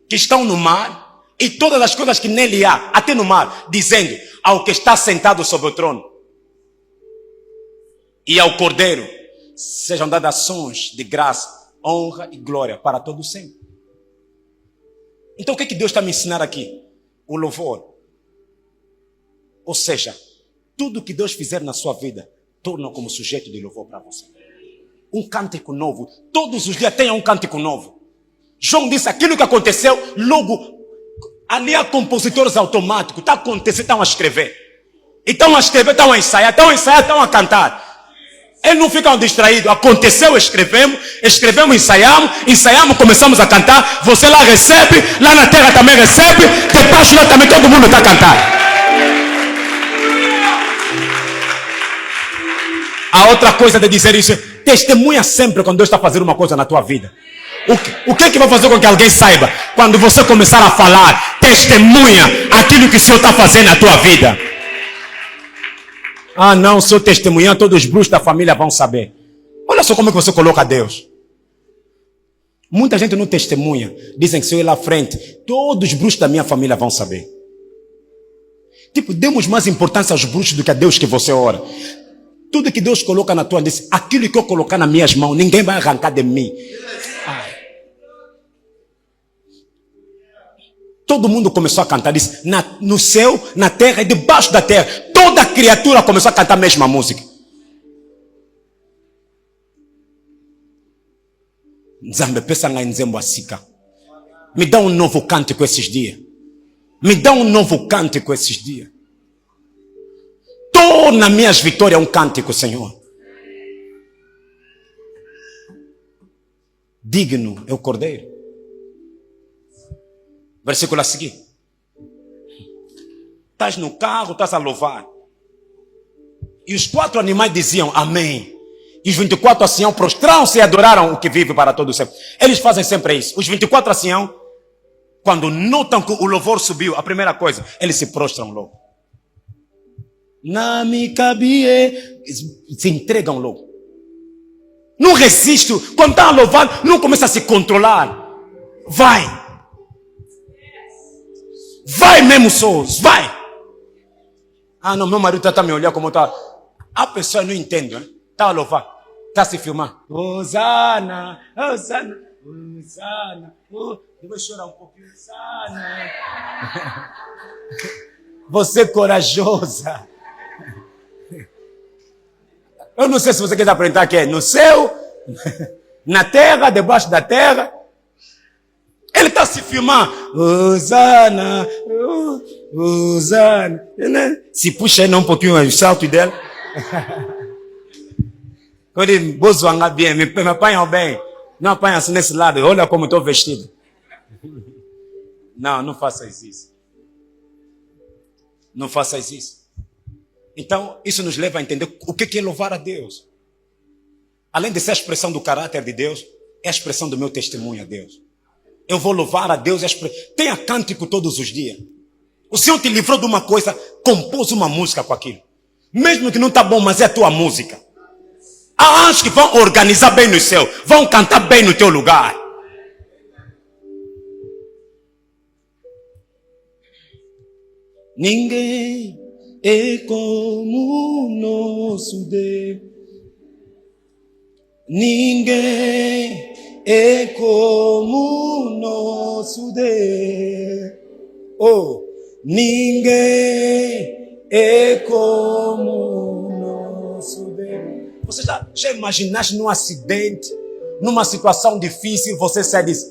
Que estão no mar e todas as coisas que nele há, até no mar, dizendo ao que está sentado sobre o trono e ao Cordeiro, sejam dadas ações de graça, honra e glória para todo sempre. Então o que Deus está me ensinando aqui? O louvor. Ou seja, tudo que Deus fizer na sua vida, torna como sujeito de louvor para você. Um cântico novo. Todos os dias tenha um cântico novo. João disse aquilo que aconteceu, logo, ali há compositores automáticos, está acontecendo, estão a escrever. E estão a escrever, estão a ensaiar, estão a cantar. Eles não ficam distraídos. Aconteceu, escrevemos, ensaiamos, começamos a cantar. Você lá recebe, lá na terra também recebe, debaixo lá também todo mundo está a cantar. A outra coisa de dizer isso é, testemunha sempre quando Deus está fazendo uma coisa na tua vida. O que vai fazer com que alguém saiba? Quando você começar a falar, testemunha aquilo que o Senhor está fazendo na tua vida. Ah não, se eu testemunhar, todos os bruxos da família vão saber. Olha só como é que você coloca Deus. Muita gente não testemunha. Dizem que se eu ir lá à frente, todos os bruxos da minha família vão saber. Tipo, demos mais importância aos bruxos do que a Deus que você ora. Tudo que Deus coloca na tua mão, diz, aquilo que eu colocar nas minhas mãos, ninguém vai arrancar de mim. Ai. Todo mundo começou a cantar, disse, no céu, na terra e debaixo da terra. Toda criatura começou a cantar a mesma música. Nzambe, pensa na nzembo asika. Me dá um novo cântico esses dias. Me dá um novo cântico esses dias. Torna minhas vitórias um cântico, Senhor. Digno é o Cordeiro. Versículo a seguir. Estás no carro, estás a louvar. E os 4 animais diziam amém. E os 24 anciãos prostraram-se e adoraram o que vive para todo o sempre. Eles fazem sempre isso. Os 24 anciãos, quando notam que o louvor subiu, a primeira coisa, eles se prostram logo. Se entregam logo. Não resiste. Quando está a louvar, não começa a se controlar. Vai mesmo, Souls, vai. Ah não, meu marido está a me olhar como está. A pessoa não entende, né? Está a louvar, está a se filmar. Hosana, Hosana, Hosana. Eu vou chorar um pouquinho. Hosana. Você é corajosa. Eu não sei se você quer aprender que é no céu, na terra, debaixo da terra. Ele está se filmando. Hosana, Hosana. Se puxa ainda um pouquinho o salto dela. Quando ele bozoanga bem, me apanham bem. Não apanha assim nesse lado. Olha como estou vestido. Não faças isso. Não faças isso. Então, isso nos leva a entender o que é louvar a Deus. Além de ser a expressão do caráter de Deus, é a expressão do meu testemunho a Deus. Eu vou louvar a Deus. Tenha cântico todos os dias. O Senhor te livrou de uma coisa, compôs uma música com aquilo. Mesmo que não está bom, mas é a tua música. Há anjos que vão organizar bem no céu, vão cantar bem no teu lugar. Ninguém é como o nosso Deus. Ninguém é como o nosso Deus. Oh, ninguém é como o nosso Deus. Você já imaginaste num acidente, numa situação difícil, você se diz,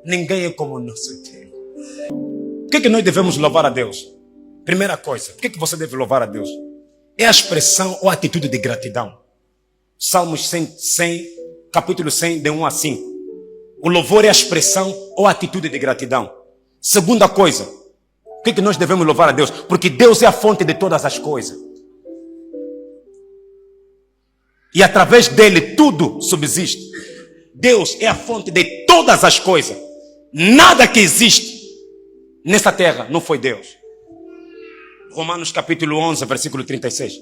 ninguém é como o nosso Deus. Por que nós devemos louvar a Deus? Primeira coisa, por que você deve louvar a Deus? É a expressão ou a atitude de gratidão. Salmos 100, capítulo 100, de 1 a 5. O louvor é a expressão ou a atitude de gratidão. Segunda coisa, por que nós devemos louvar a Deus? Porque Deus é a fonte de todas as coisas. E através dele tudo subsiste. Deus é a fonte de todas as coisas. Nada que existe nessa terra não foi Deus. Romanos capítulo 11, versículo 36.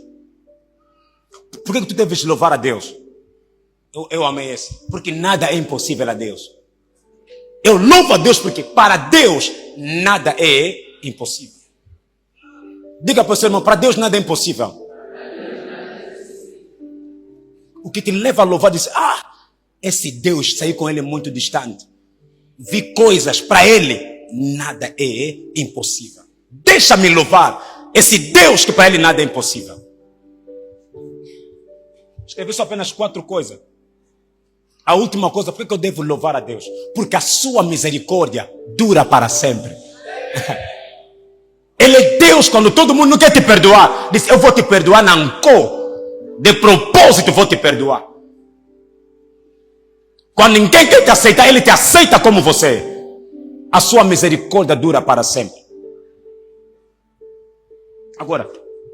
Por que tu deves louvar a Deus? Eu amei esse. Porque nada é impossível a Deus. Eu louvo a Deus porque para Deus nada é impossível. Diga para o seu irmão, para Deus nada é impossível. O que te leva a louvar diz, esse Deus, saí com ele muito distante. Vi coisas, para ele nada é impossível. Deixa-me louvar esse Deus que para ele nada é impossível. Escrevi só apenas 4 coisas. A última coisa, por que eu devo louvar a Deus? Porque a sua misericórdia dura para sempre. Ele é Deus quando todo mundo não quer te perdoar. Diz, eu vou te perdoar na ancô. De propósito vou te perdoar. Quando ninguém quer te aceitar, ele te aceita como você é. A sua misericórdia dura para sempre. Agora,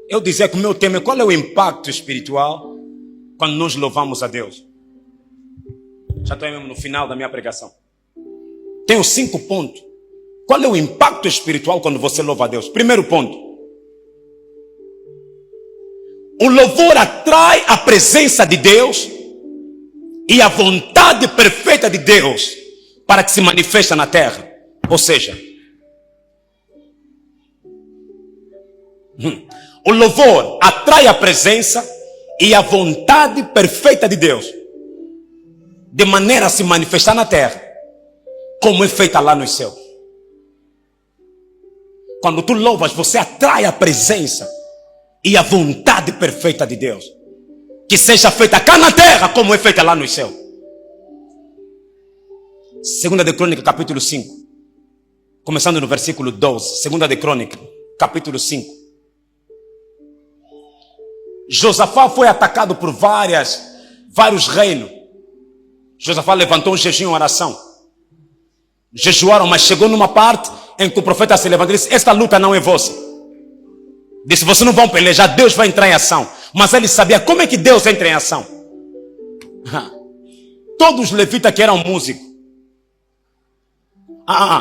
eu dizer que o meu tema é qual é o impacto espiritual quando nós louvamos a Deus. Já estou mesmo no final da minha pregação. Tenho 5 pontos. Qual é o impacto espiritual quando você louva a Deus? Primeiro ponto. O louvor atrai a presença de Deus e a vontade perfeita de Deus para que se manifeste na terra. Ou seja, o louvor atrai a presença e a vontade perfeita de Deus de maneira a se manifestar na terra como é feita lá no céu. Quando tu louvas, você atrai a presença e a vontade perfeita de Deus que seja feita cá na terra como é feita lá no céu. 2 de Crônica, capítulo 5, começando no versículo 12. 2 de Crônica, capítulo 5. Josafá foi atacado por vários reinos. Josafá levantou um jejum e uma oração. Jejuaram, mas chegou numa parte em que o profeta se levantou e disse, esta luta não é vossa. Disse, vocês não vão pelejar, Deus vai entrar em ação. Mas ele sabia como é que Deus entra em ação. Todos os levitas que eram músicos.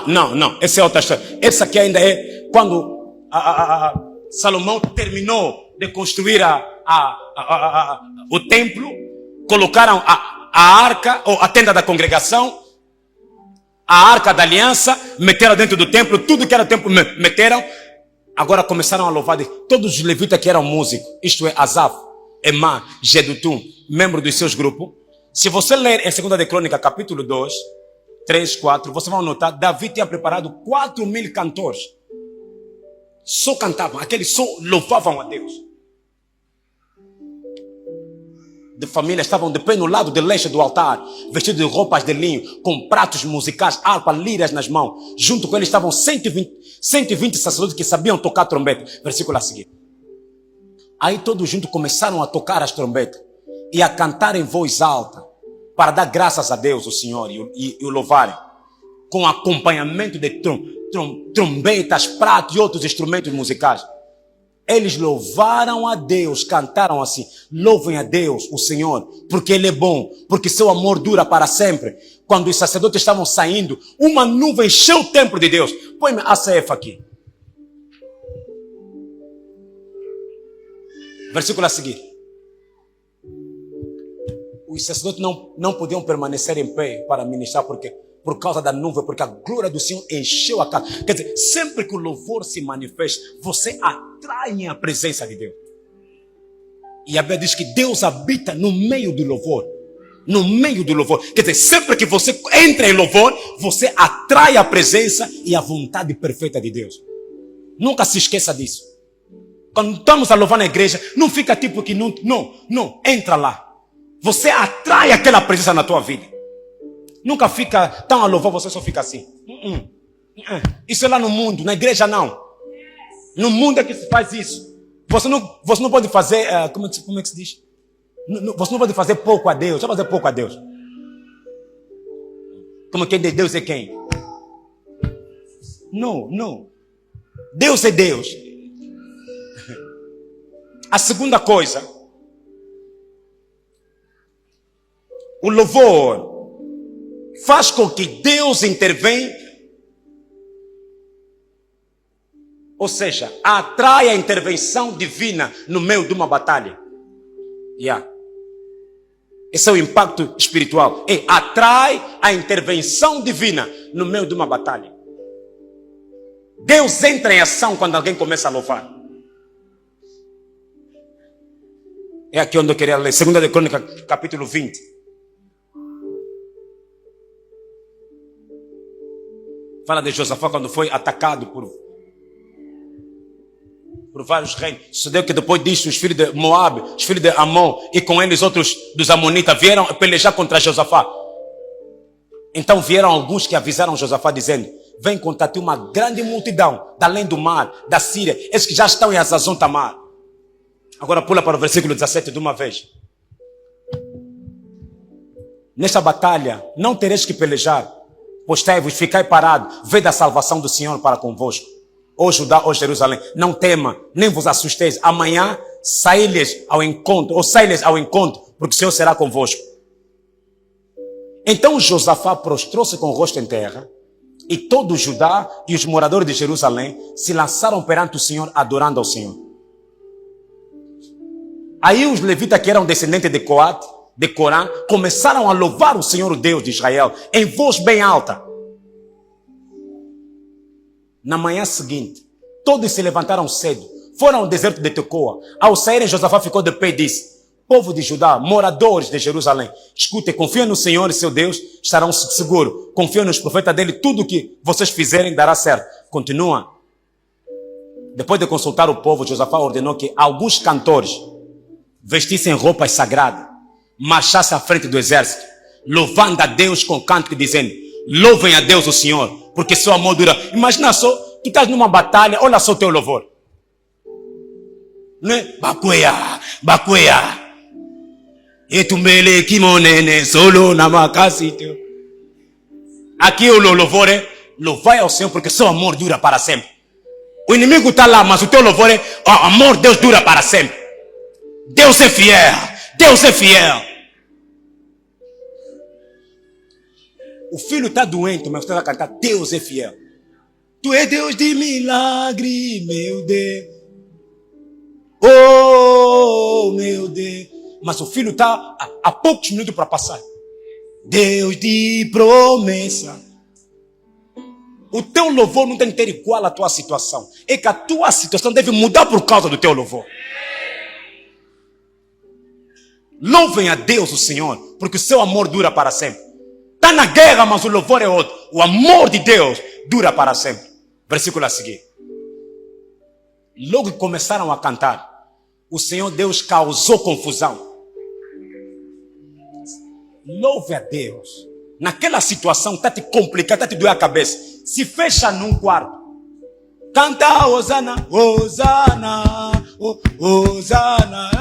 Não, essa é outra história. Essa aqui ainda é quando Salomão terminou de construir o templo. Colocaram a arca, ou a tenda da congregação, a arca da aliança, meteram dentro do templo, tudo que era templo meteram. Agora começaram a louvar todos os levitas que eram músicos, isto é, Asaf, Emã, Jedutum, membro dos seus grupos. Se você ler em 2 de Crônica, capítulo 2, 3, 4, você vai notar, Davi tinha preparado 4.000 cantores. Só cantavam, aqueles só louvavam a Deus. De família estavam de pé no lado de leste do altar, vestidos de roupas de linho, com pratos musicais, harpa, liras nas mãos. Junto com eles estavam 120 sacerdotes que sabiam tocar trombeta. Versículo a seguir. Aí todos juntos começaram a tocar as trombetas e a cantar em voz alta para dar graças a Deus, o Senhor, e o louvarem, com acompanhamento de trombetas, pratos e outros instrumentos musicais. Eles louvaram a Deus, cantaram assim, louvem a Deus, o Senhor, porque Ele é bom, porque seu amor dura para sempre. Quando os sacerdotes estavam saindo, uma nuvem encheu o templo de Deus. Põe-me a CF aqui. Versículo a seguir. Os sacerdotes não podiam permanecer em pé para ministrar, porque por causa da nuvem, porque a glória do Senhor encheu a casa. Quer dizer, sempre que o louvor se manifesta, você atrai a presença de Deus. E a Bíblia diz que Deus habita no meio do louvor. No meio do louvor. Quer dizer, sempre que você entra em louvor, você atrai a presença e a vontade perfeita de Deus. Nunca se esqueça disso. Quando estamos a louvar na igreja, não fica tipo que não, entra lá. Você atrai aquela presença na tua vida. Nunca fica tão a louvar, você só fica assim. Isso é lá no mundo, na igreja não. No mundo é que se faz isso. Você não pode fazer, como é que se diz? Você não pode fazer pouco a Deus. Só fazer pouco a Deus. Como quem de Deus é quem? Não. Deus é Deus. A segunda coisa, o louvor faz com que Deus intervenha, Ou seja, atrai a intervenção divina no meio de uma batalha. Esse é o impacto espiritual. Atrai a intervenção divina no meio de uma batalha. Deus entra em ação quando alguém começa a louvar. É aqui onde eu queria ler. 2 de Crônica, capítulo 20. Fala de Josafá quando foi atacado por vários reinos. Sucedeu que depois disso os filhos de Moab, os filhos de Amon e com eles outros dos amonitas vieram pelejar contra Josafá. Então vieram alguns que avisaram Josafá dizendo: vem contra ti uma grande multidão da além do mar, da Síria, esses que já estão em Hazazon Tamar. Agora pula para o versículo 17 de uma vez. Nesta batalha não tereis que pelejar, postai-vos, ficai parado, vede a salvação do Senhor para convosco. Ó Judá, ó Jerusalém, não tema, nem vos assusteis. Amanhã sai-lhes ao encontro, porque o Senhor será convosco. Então Josafá prostrou-se com o rosto em terra, e todo o Judá e os moradores de Jerusalém se lançaram perante o Senhor, adorando ao Senhor. Aí os levitas que eram descendentes de Coate, de Corã, começaram a louvar o Senhor, o Deus de Israel, em voz bem alta. Na manhã seguinte, todos se levantaram cedo, foram ao deserto de Tecoa. Ao saírem, Josafá ficou de pé e disse: povo de Judá, moradores de Jerusalém, escutem, confiem no Senhor e seu Deus, estarão seguros. Confiem nos profetas dele, tudo o que vocês fizerem dará certo. Continua. Depois de consultar o povo, Josafá ordenou que alguns cantores vestissem roupas sagradas, marchassem à frente do exército, louvando a Deus com cântico, dizendo: louvem a Deus o Senhor, porque seu amor dura. Imagina só, tu estás numa batalha, olha só o teu louvor. Né? Bacuia. Etumbele kimonene solo na macacito. Aqui o louvor é: louvai ao Senhor, porque seu amor dura para sempre. O inimigo está lá, mas o teu louvor é: o amor de Deus dura para sempre. Deus é fiel. Deus é fiel. O filho está doente, mas você vai cantar: Deus é fiel. Tu é Deus de milagre, meu Deus. Oh, meu Deus. Mas o filho está a poucos minutos para passar. Deus de promessa. O teu louvor não tem que ter igual à tua situação. É que a tua situação deve mudar por causa do teu louvor. Louvem a Deus o Senhor, porque o seu amor dura para sempre. Está na guerra, mas o louvor é outro. O amor de Deus dura para sempre. Versículo a seguir. Logo que começaram a cantar, o Senhor Deus causou confusão. Louve a Deus. Naquela situação está te complicando, está te doer a cabeça. Se fecha num quarto. Canta Hosana, Hosana, Hosana,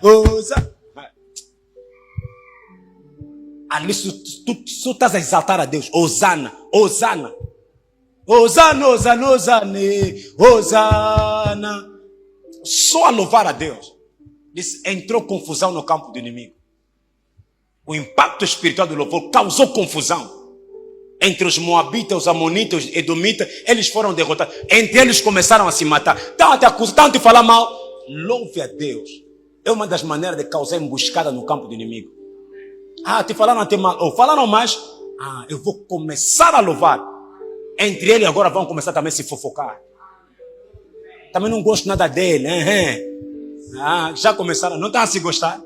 Hosana. Ali tu estás a exaltar a Deus. Hosana, Hosana. Hosana, Hosana, Hosana, Hosana. Só a louvar a Deus. Entrou confusão no campo do inimigo. O impacto espiritual do louvor causou confusão. Entre os moabitas, os amonitas, os edomitas, eles foram derrotados. Entre eles começaram a se matar. Estão a te acusar, estão a te falar mal. Louve a Deus. É uma das maneiras de causar emboscada no campo do inimigo. Te falaram até mal, ou falaram mais. Eu vou começar a louvar. Entre eles agora vão começar também a se fofocar. Também não gosto nada dele. Já começaram, não estão a se gostar.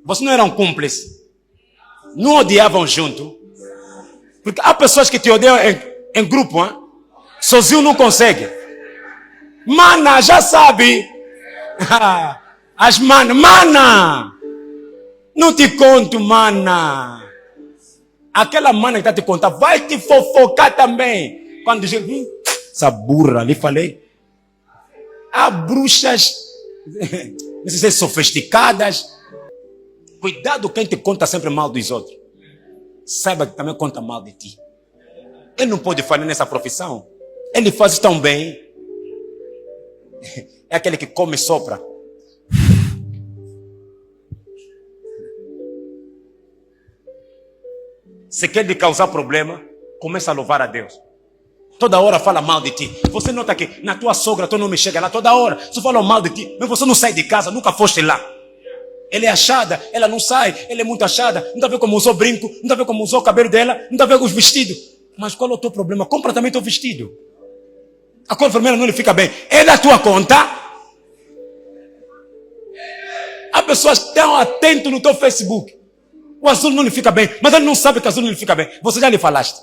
Vocês não eram cúmplices. Não odiavam junto. Porque há pessoas que te odeiam em grupo. Sozinho não consegue. Mana, já sabe. As mana. Não te conto, mana. Aquela mana que está te contando vai te fofocar também. Quando diz: essa burra, lhe falei. Há bruxas, não sei se sofisticadas. Cuidado quem te conta sempre mal dos outros. Saiba que também conta mal de ti. Ele não pode falhar nessa profissão. Ele faz tão bem. É aquele que come e sopra. Se quer lhe causar problema, começa a louvar a Deus. Toda hora fala mal de ti. Você nota que na tua sogra tu não me chega lá toda hora. Só falam mal de ti. Mas você não sai de casa, nunca foste lá. Ela é achada, ela não sai, ela é muito achada. Não está a ver como usou brinco, não está a ver como usou o cabelo dela, não está a ver com os vestidos. Mas qual é o teu problema? Compra também teu vestido. A cor vermelha não lhe fica bem. É da tua conta. As pessoas estão atentas no teu Facebook. O azul não lhe fica bem, mas ele não sabe que o azul não lhe fica bem. Você já lhe falaste.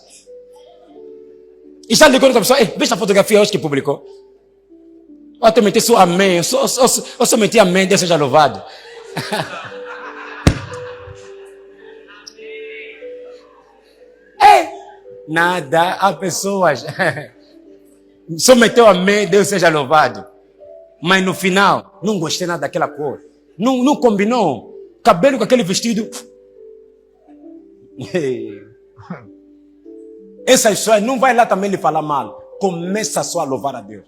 E já ligou para a pessoa, veja a fotografia hoje que publicou. Eu até meti só amém, eu só meti amém, Deus seja louvado. Nada, há pessoas só meteu amém, Deus seja louvado. Mas no final, não gostei nada daquela cor. Não combinou. Cabelo com aquele vestido. Essas pessoas não vai lá também lhe falar mal. Começa só a louvar a Deus.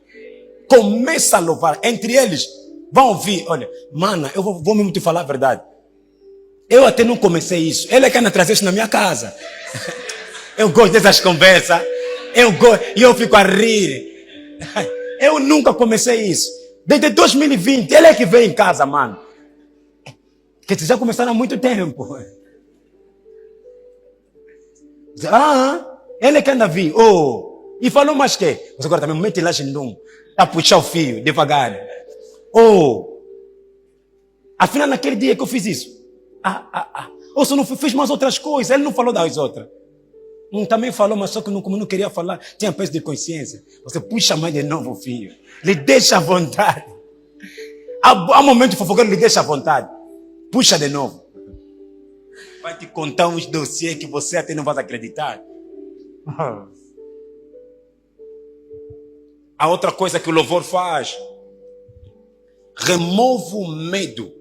Começa a louvar. Entre eles, vão ouvir. Olha, mana, eu vou mesmo te falar a verdade. Eu até não comecei isso. Ele é que anda trazer isso na minha casa. Eu gosto dessas conversas. E eu fico a rir. Eu nunca comecei isso. Desde 2020. Ele é que veio em casa, mano. Que já começaram há muito tempo. Ele é que anda a vir. E falou mais que? Você agora também mete lá xindum. A puxar o fio, devagar. Afinal, naquele dia que eu fiz isso. Ou se não fiz mais outras coisas. Ele não falou das outras. Também falou, mas só que como não queria falar, tinha peso de consciência. Você puxa mais de novo o fio. Lhe deixa à vontade. Há momento de fofoqueiro, lhe deixa à vontade. Puxa de novo. Vai te contar uns dossiês que você até não vai acreditar. A outra coisa que o louvor faz, remove o medo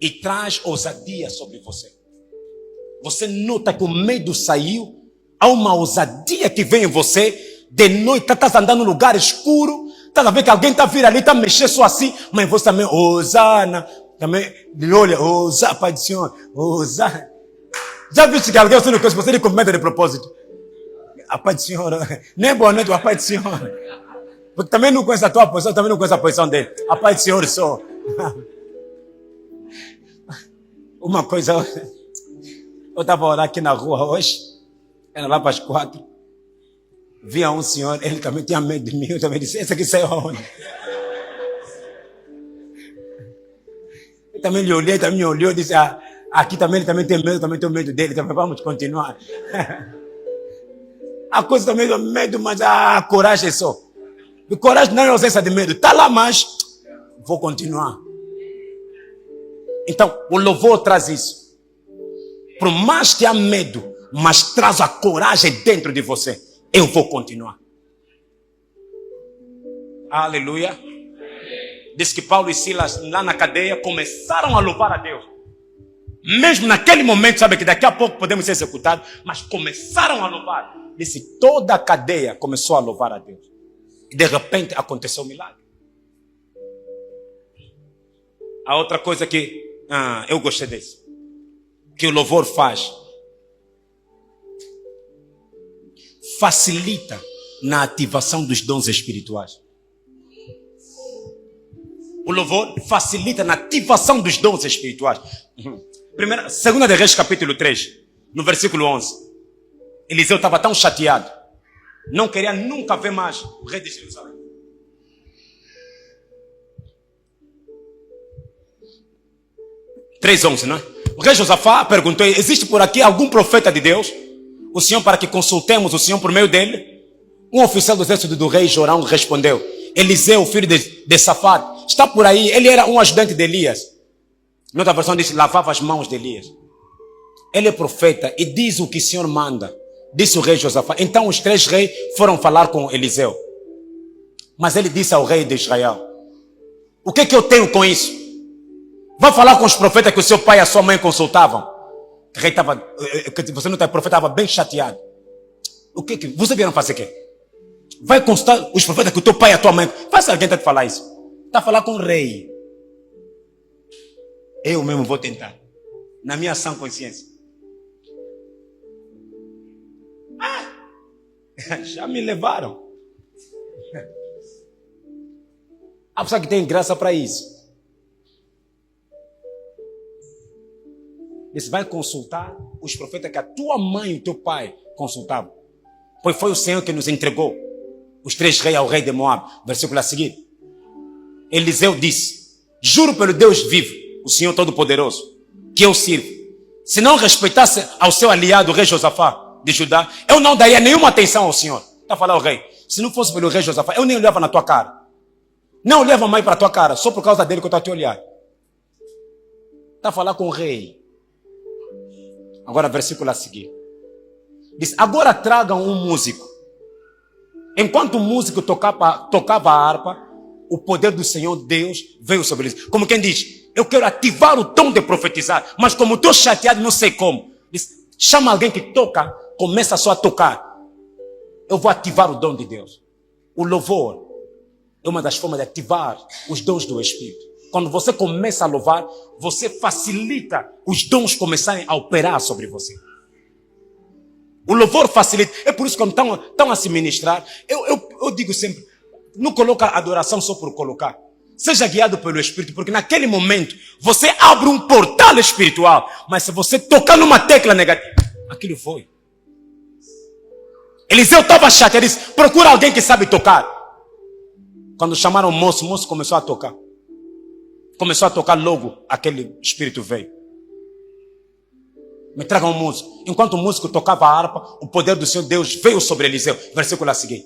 e traz ousadia sobre você. Você nota que o medo saiu, há uma ousadia que vem em você. De noite, estás andando num lugar escuro, estás a ver que alguém está vindo ali, está a mexer só assim, mas você também, Osana, também, olha, Osana, Pai do Senhor, Osana. Já viste que alguém não conhece, você lhe comenta de propósito? A Pai do Senhor, nem é boa noite, a Pai do Senhor. Porque também não conhece a tua posição, também não conhece a posição dele. A Pai do Senhor só. Uma coisa, eu estava orando aqui na rua hoje, era lá para as 4. Via um senhor, ele também tinha medo de mim, eu também disse, esse aqui saiu aonde? Eu também lhe olhei, também me olhou, disse, aqui também ele também tem medo, também tenho medo dele, também vamos continuar. A coisa também é medo, mas a coragem é só. E coragem não é ausência de medo, está lá, mas vou continuar. Então, o louvor traz isso. Por mais que há medo, mas traz a coragem dentro de você. Eu vou continuar. Aleluia. Diz que Paulo e Silas lá na cadeia começaram a louvar a Deus. Mesmo naquele momento, sabe que daqui a pouco podemos ser executados, mas começaram a louvar. Disse, toda a cadeia começou a louvar a Deus. E de repente aconteceu um milagre. A outra coisa que eu gostei disso, que o louvor faz, facilita na ativação dos dons espirituais. O louvor facilita na ativação dos dons espirituais. Segunda de Reis, capítulo 3, no versículo 11. Eliseu estava tão chateado, não queria nunca ver mais o rei de Jerusalém. Três 11, não é? O rei Josafá perguntou, existe por aqui algum profeta de Deus? O Senhor, para que consultemos o Senhor por meio dele? Um oficial do exército do rei Jorão respondeu, Eliseu, filho de Safate, está por aí, ele era um ajudante de Elias. Em outra versão diz, lavava as mãos de Elias. Ele é profeta e diz o que o Senhor manda. Disse o rei Josafá. Então os 3 reis foram falar com Eliseu. Mas ele disse ao rei de Israel, o que eu tenho com isso? Vá falar com os profetas que o seu pai e a sua mãe consultavam. O rei estava, você não está, o profeta estava bem chateado. O que você vieram fazer o quê? Vai consultar os profetas que o teu pai e a tua mãe. Faz alguém está te falar isso. Está a falar com o rei. Eu mesmo vou tentar. Na minha sã consciência. Já me levaram. Há pessoa que tem graça para isso. Você vai consultar os profetas que a tua mãe e o teu pai consultavam. Pois foi o Senhor que nos entregou os 3 reis ao rei de Moab. Versículo a seguir. Eliseu disse: juro pelo Deus vivo, o Senhor Todo-Poderoso, que eu sirvo. Se não respeitasse ao seu aliado, o rei Josafá de Judá, eu não daria nenhuma atenção ao Senhor. Está a falar o rei. Se não fosse pelo rei Josafá, eu nem olhava na tua cara. Não olhava mais para a tua cara, só por causa dele que eu estou a te olhar. Está a falar com o rei. Agora, versículo a seguir. Diz: agora tragam um músico. Enquanto o músico tocava a harpa, o poder do Senhor Deus veio sobre eles. Como quem diz: eu quero ativar o dom de profetizar, mas como estou chateado, não sei como. Diz: chama alguém que toca, começa só a tocar. Eu vou ativar o dom de Deus. O louvor é uma das formas de ativar os dons do Espírito. Quando você começa a louvar, você facilita os dons começarem a operar sobre você. O louvor facilita. É por isso que quando estão a se ministrar, eu digo sempre, não coloca adoração só por colocar. Seja guiado pelo Espírito, porque naquele momento você abre um portal espiritual. Mas se você tocar numa tecla negativa, aquilo foi. Eliseu estava chateado, ele disse: procura alguém que sabe tocar. Quando chamaram o moço começou a tocar. Começou a tocar logo, aquele espírito veio. Me tragam um músico. Enquanto o músico tocava a harpa, o poder do Senhor Deus veio sobre Eliseu. Versículo a seguir.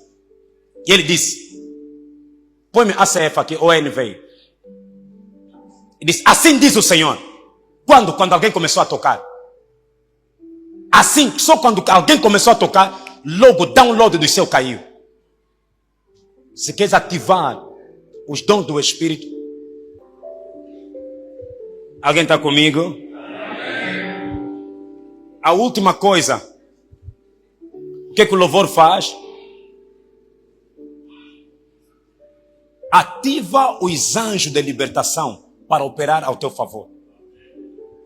E ele disse: põe-me ACF aqui, ou ele veio. Ele disse: assim diz o Senhor. Quando alguém começou a tocar. Assim, só quando alguém começou a tocar, logo o download do céu caiu. Se queres ativar os dons do Espírito, alguém está comigo? Amém. A última coisa, o que o louvor faz? Ativa os anjos de libertação para operar ao teu favor.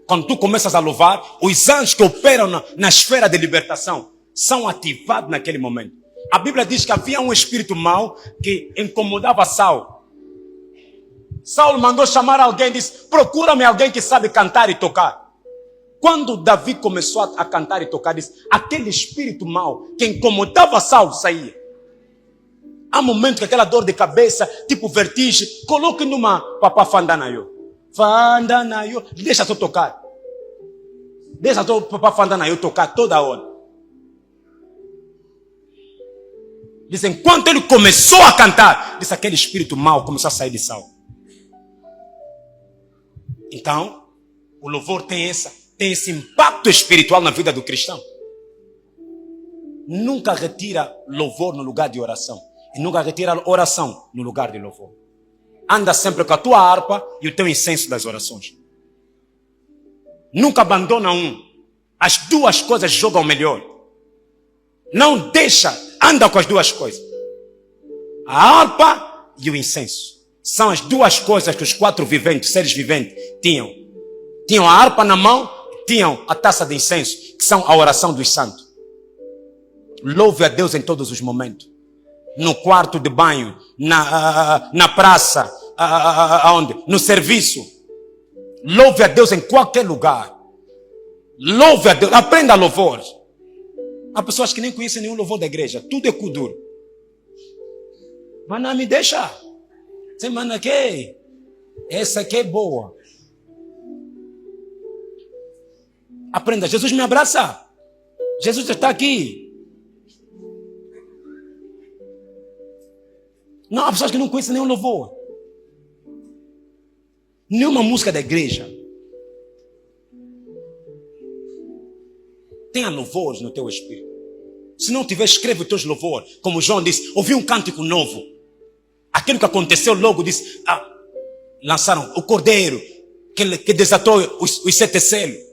Quando tu começas a louvar, os anjos que operam na esfera de libertação são ativados naquele momento. A Bíblia diz que havia um espírito mau que incomodava Saulo. Saulo mandou chamar alguém e disse: procura-me alguém que sabe cantar e tocar. Quando Davi começou a cantar e tocar, disse: aquele espírito mau que incomodava Saulo saía. Há momentos que aquela dor de cabeça, tipo vertigem, coloque numa papá fandanayo. Fandanayo, deixa só tocar. Deixa só o papá fandanayo tocar toda hora. Diz: enquanto ele começou a cantar, disse, aquele espírito mau começou a sair de Saulo. Então, o louvor tem esse impacto espiritual na vida do cristão. Nunca retira louvor no lugar de oração. E nunca retira oração no lugar de louvor. Anda sempre com a tua harpa e o teu incenso das orações. Nunca abandona um. As duas coisas jogam melhor. Não deixa, anda com as duas coisas. A harpa e o incenso. São as duas coisas que os 4 seres viventes tinham. Tinham a harpa na mão, tinham a taça de incenso, que são a oração dos santos. Louve a Deus em todos os momentos. No quarto de banho, na praça, aonde? No serviço. Louve a Deus em qualquer lugar. Louve a Deus, aprenda a louvor. Há pessoas que nem conhecem nenhum louvor da igreja, tudo é kuduro. Mas não me deixa. Semana que essa aqui é boa. Aprenda, Jesus me abraça. Jesus está aqui. Não, há pessoas que não conhecem nenhum louvor. Nenhuma música da igreja. Tenha louvores no teu espírito. Se não tiver, escreve os teus louvores. Como João disse, ouvi um cântico novo. Aquilo que aconteceu logo disse, lançaram o cordeiro que desatou os 7 selos.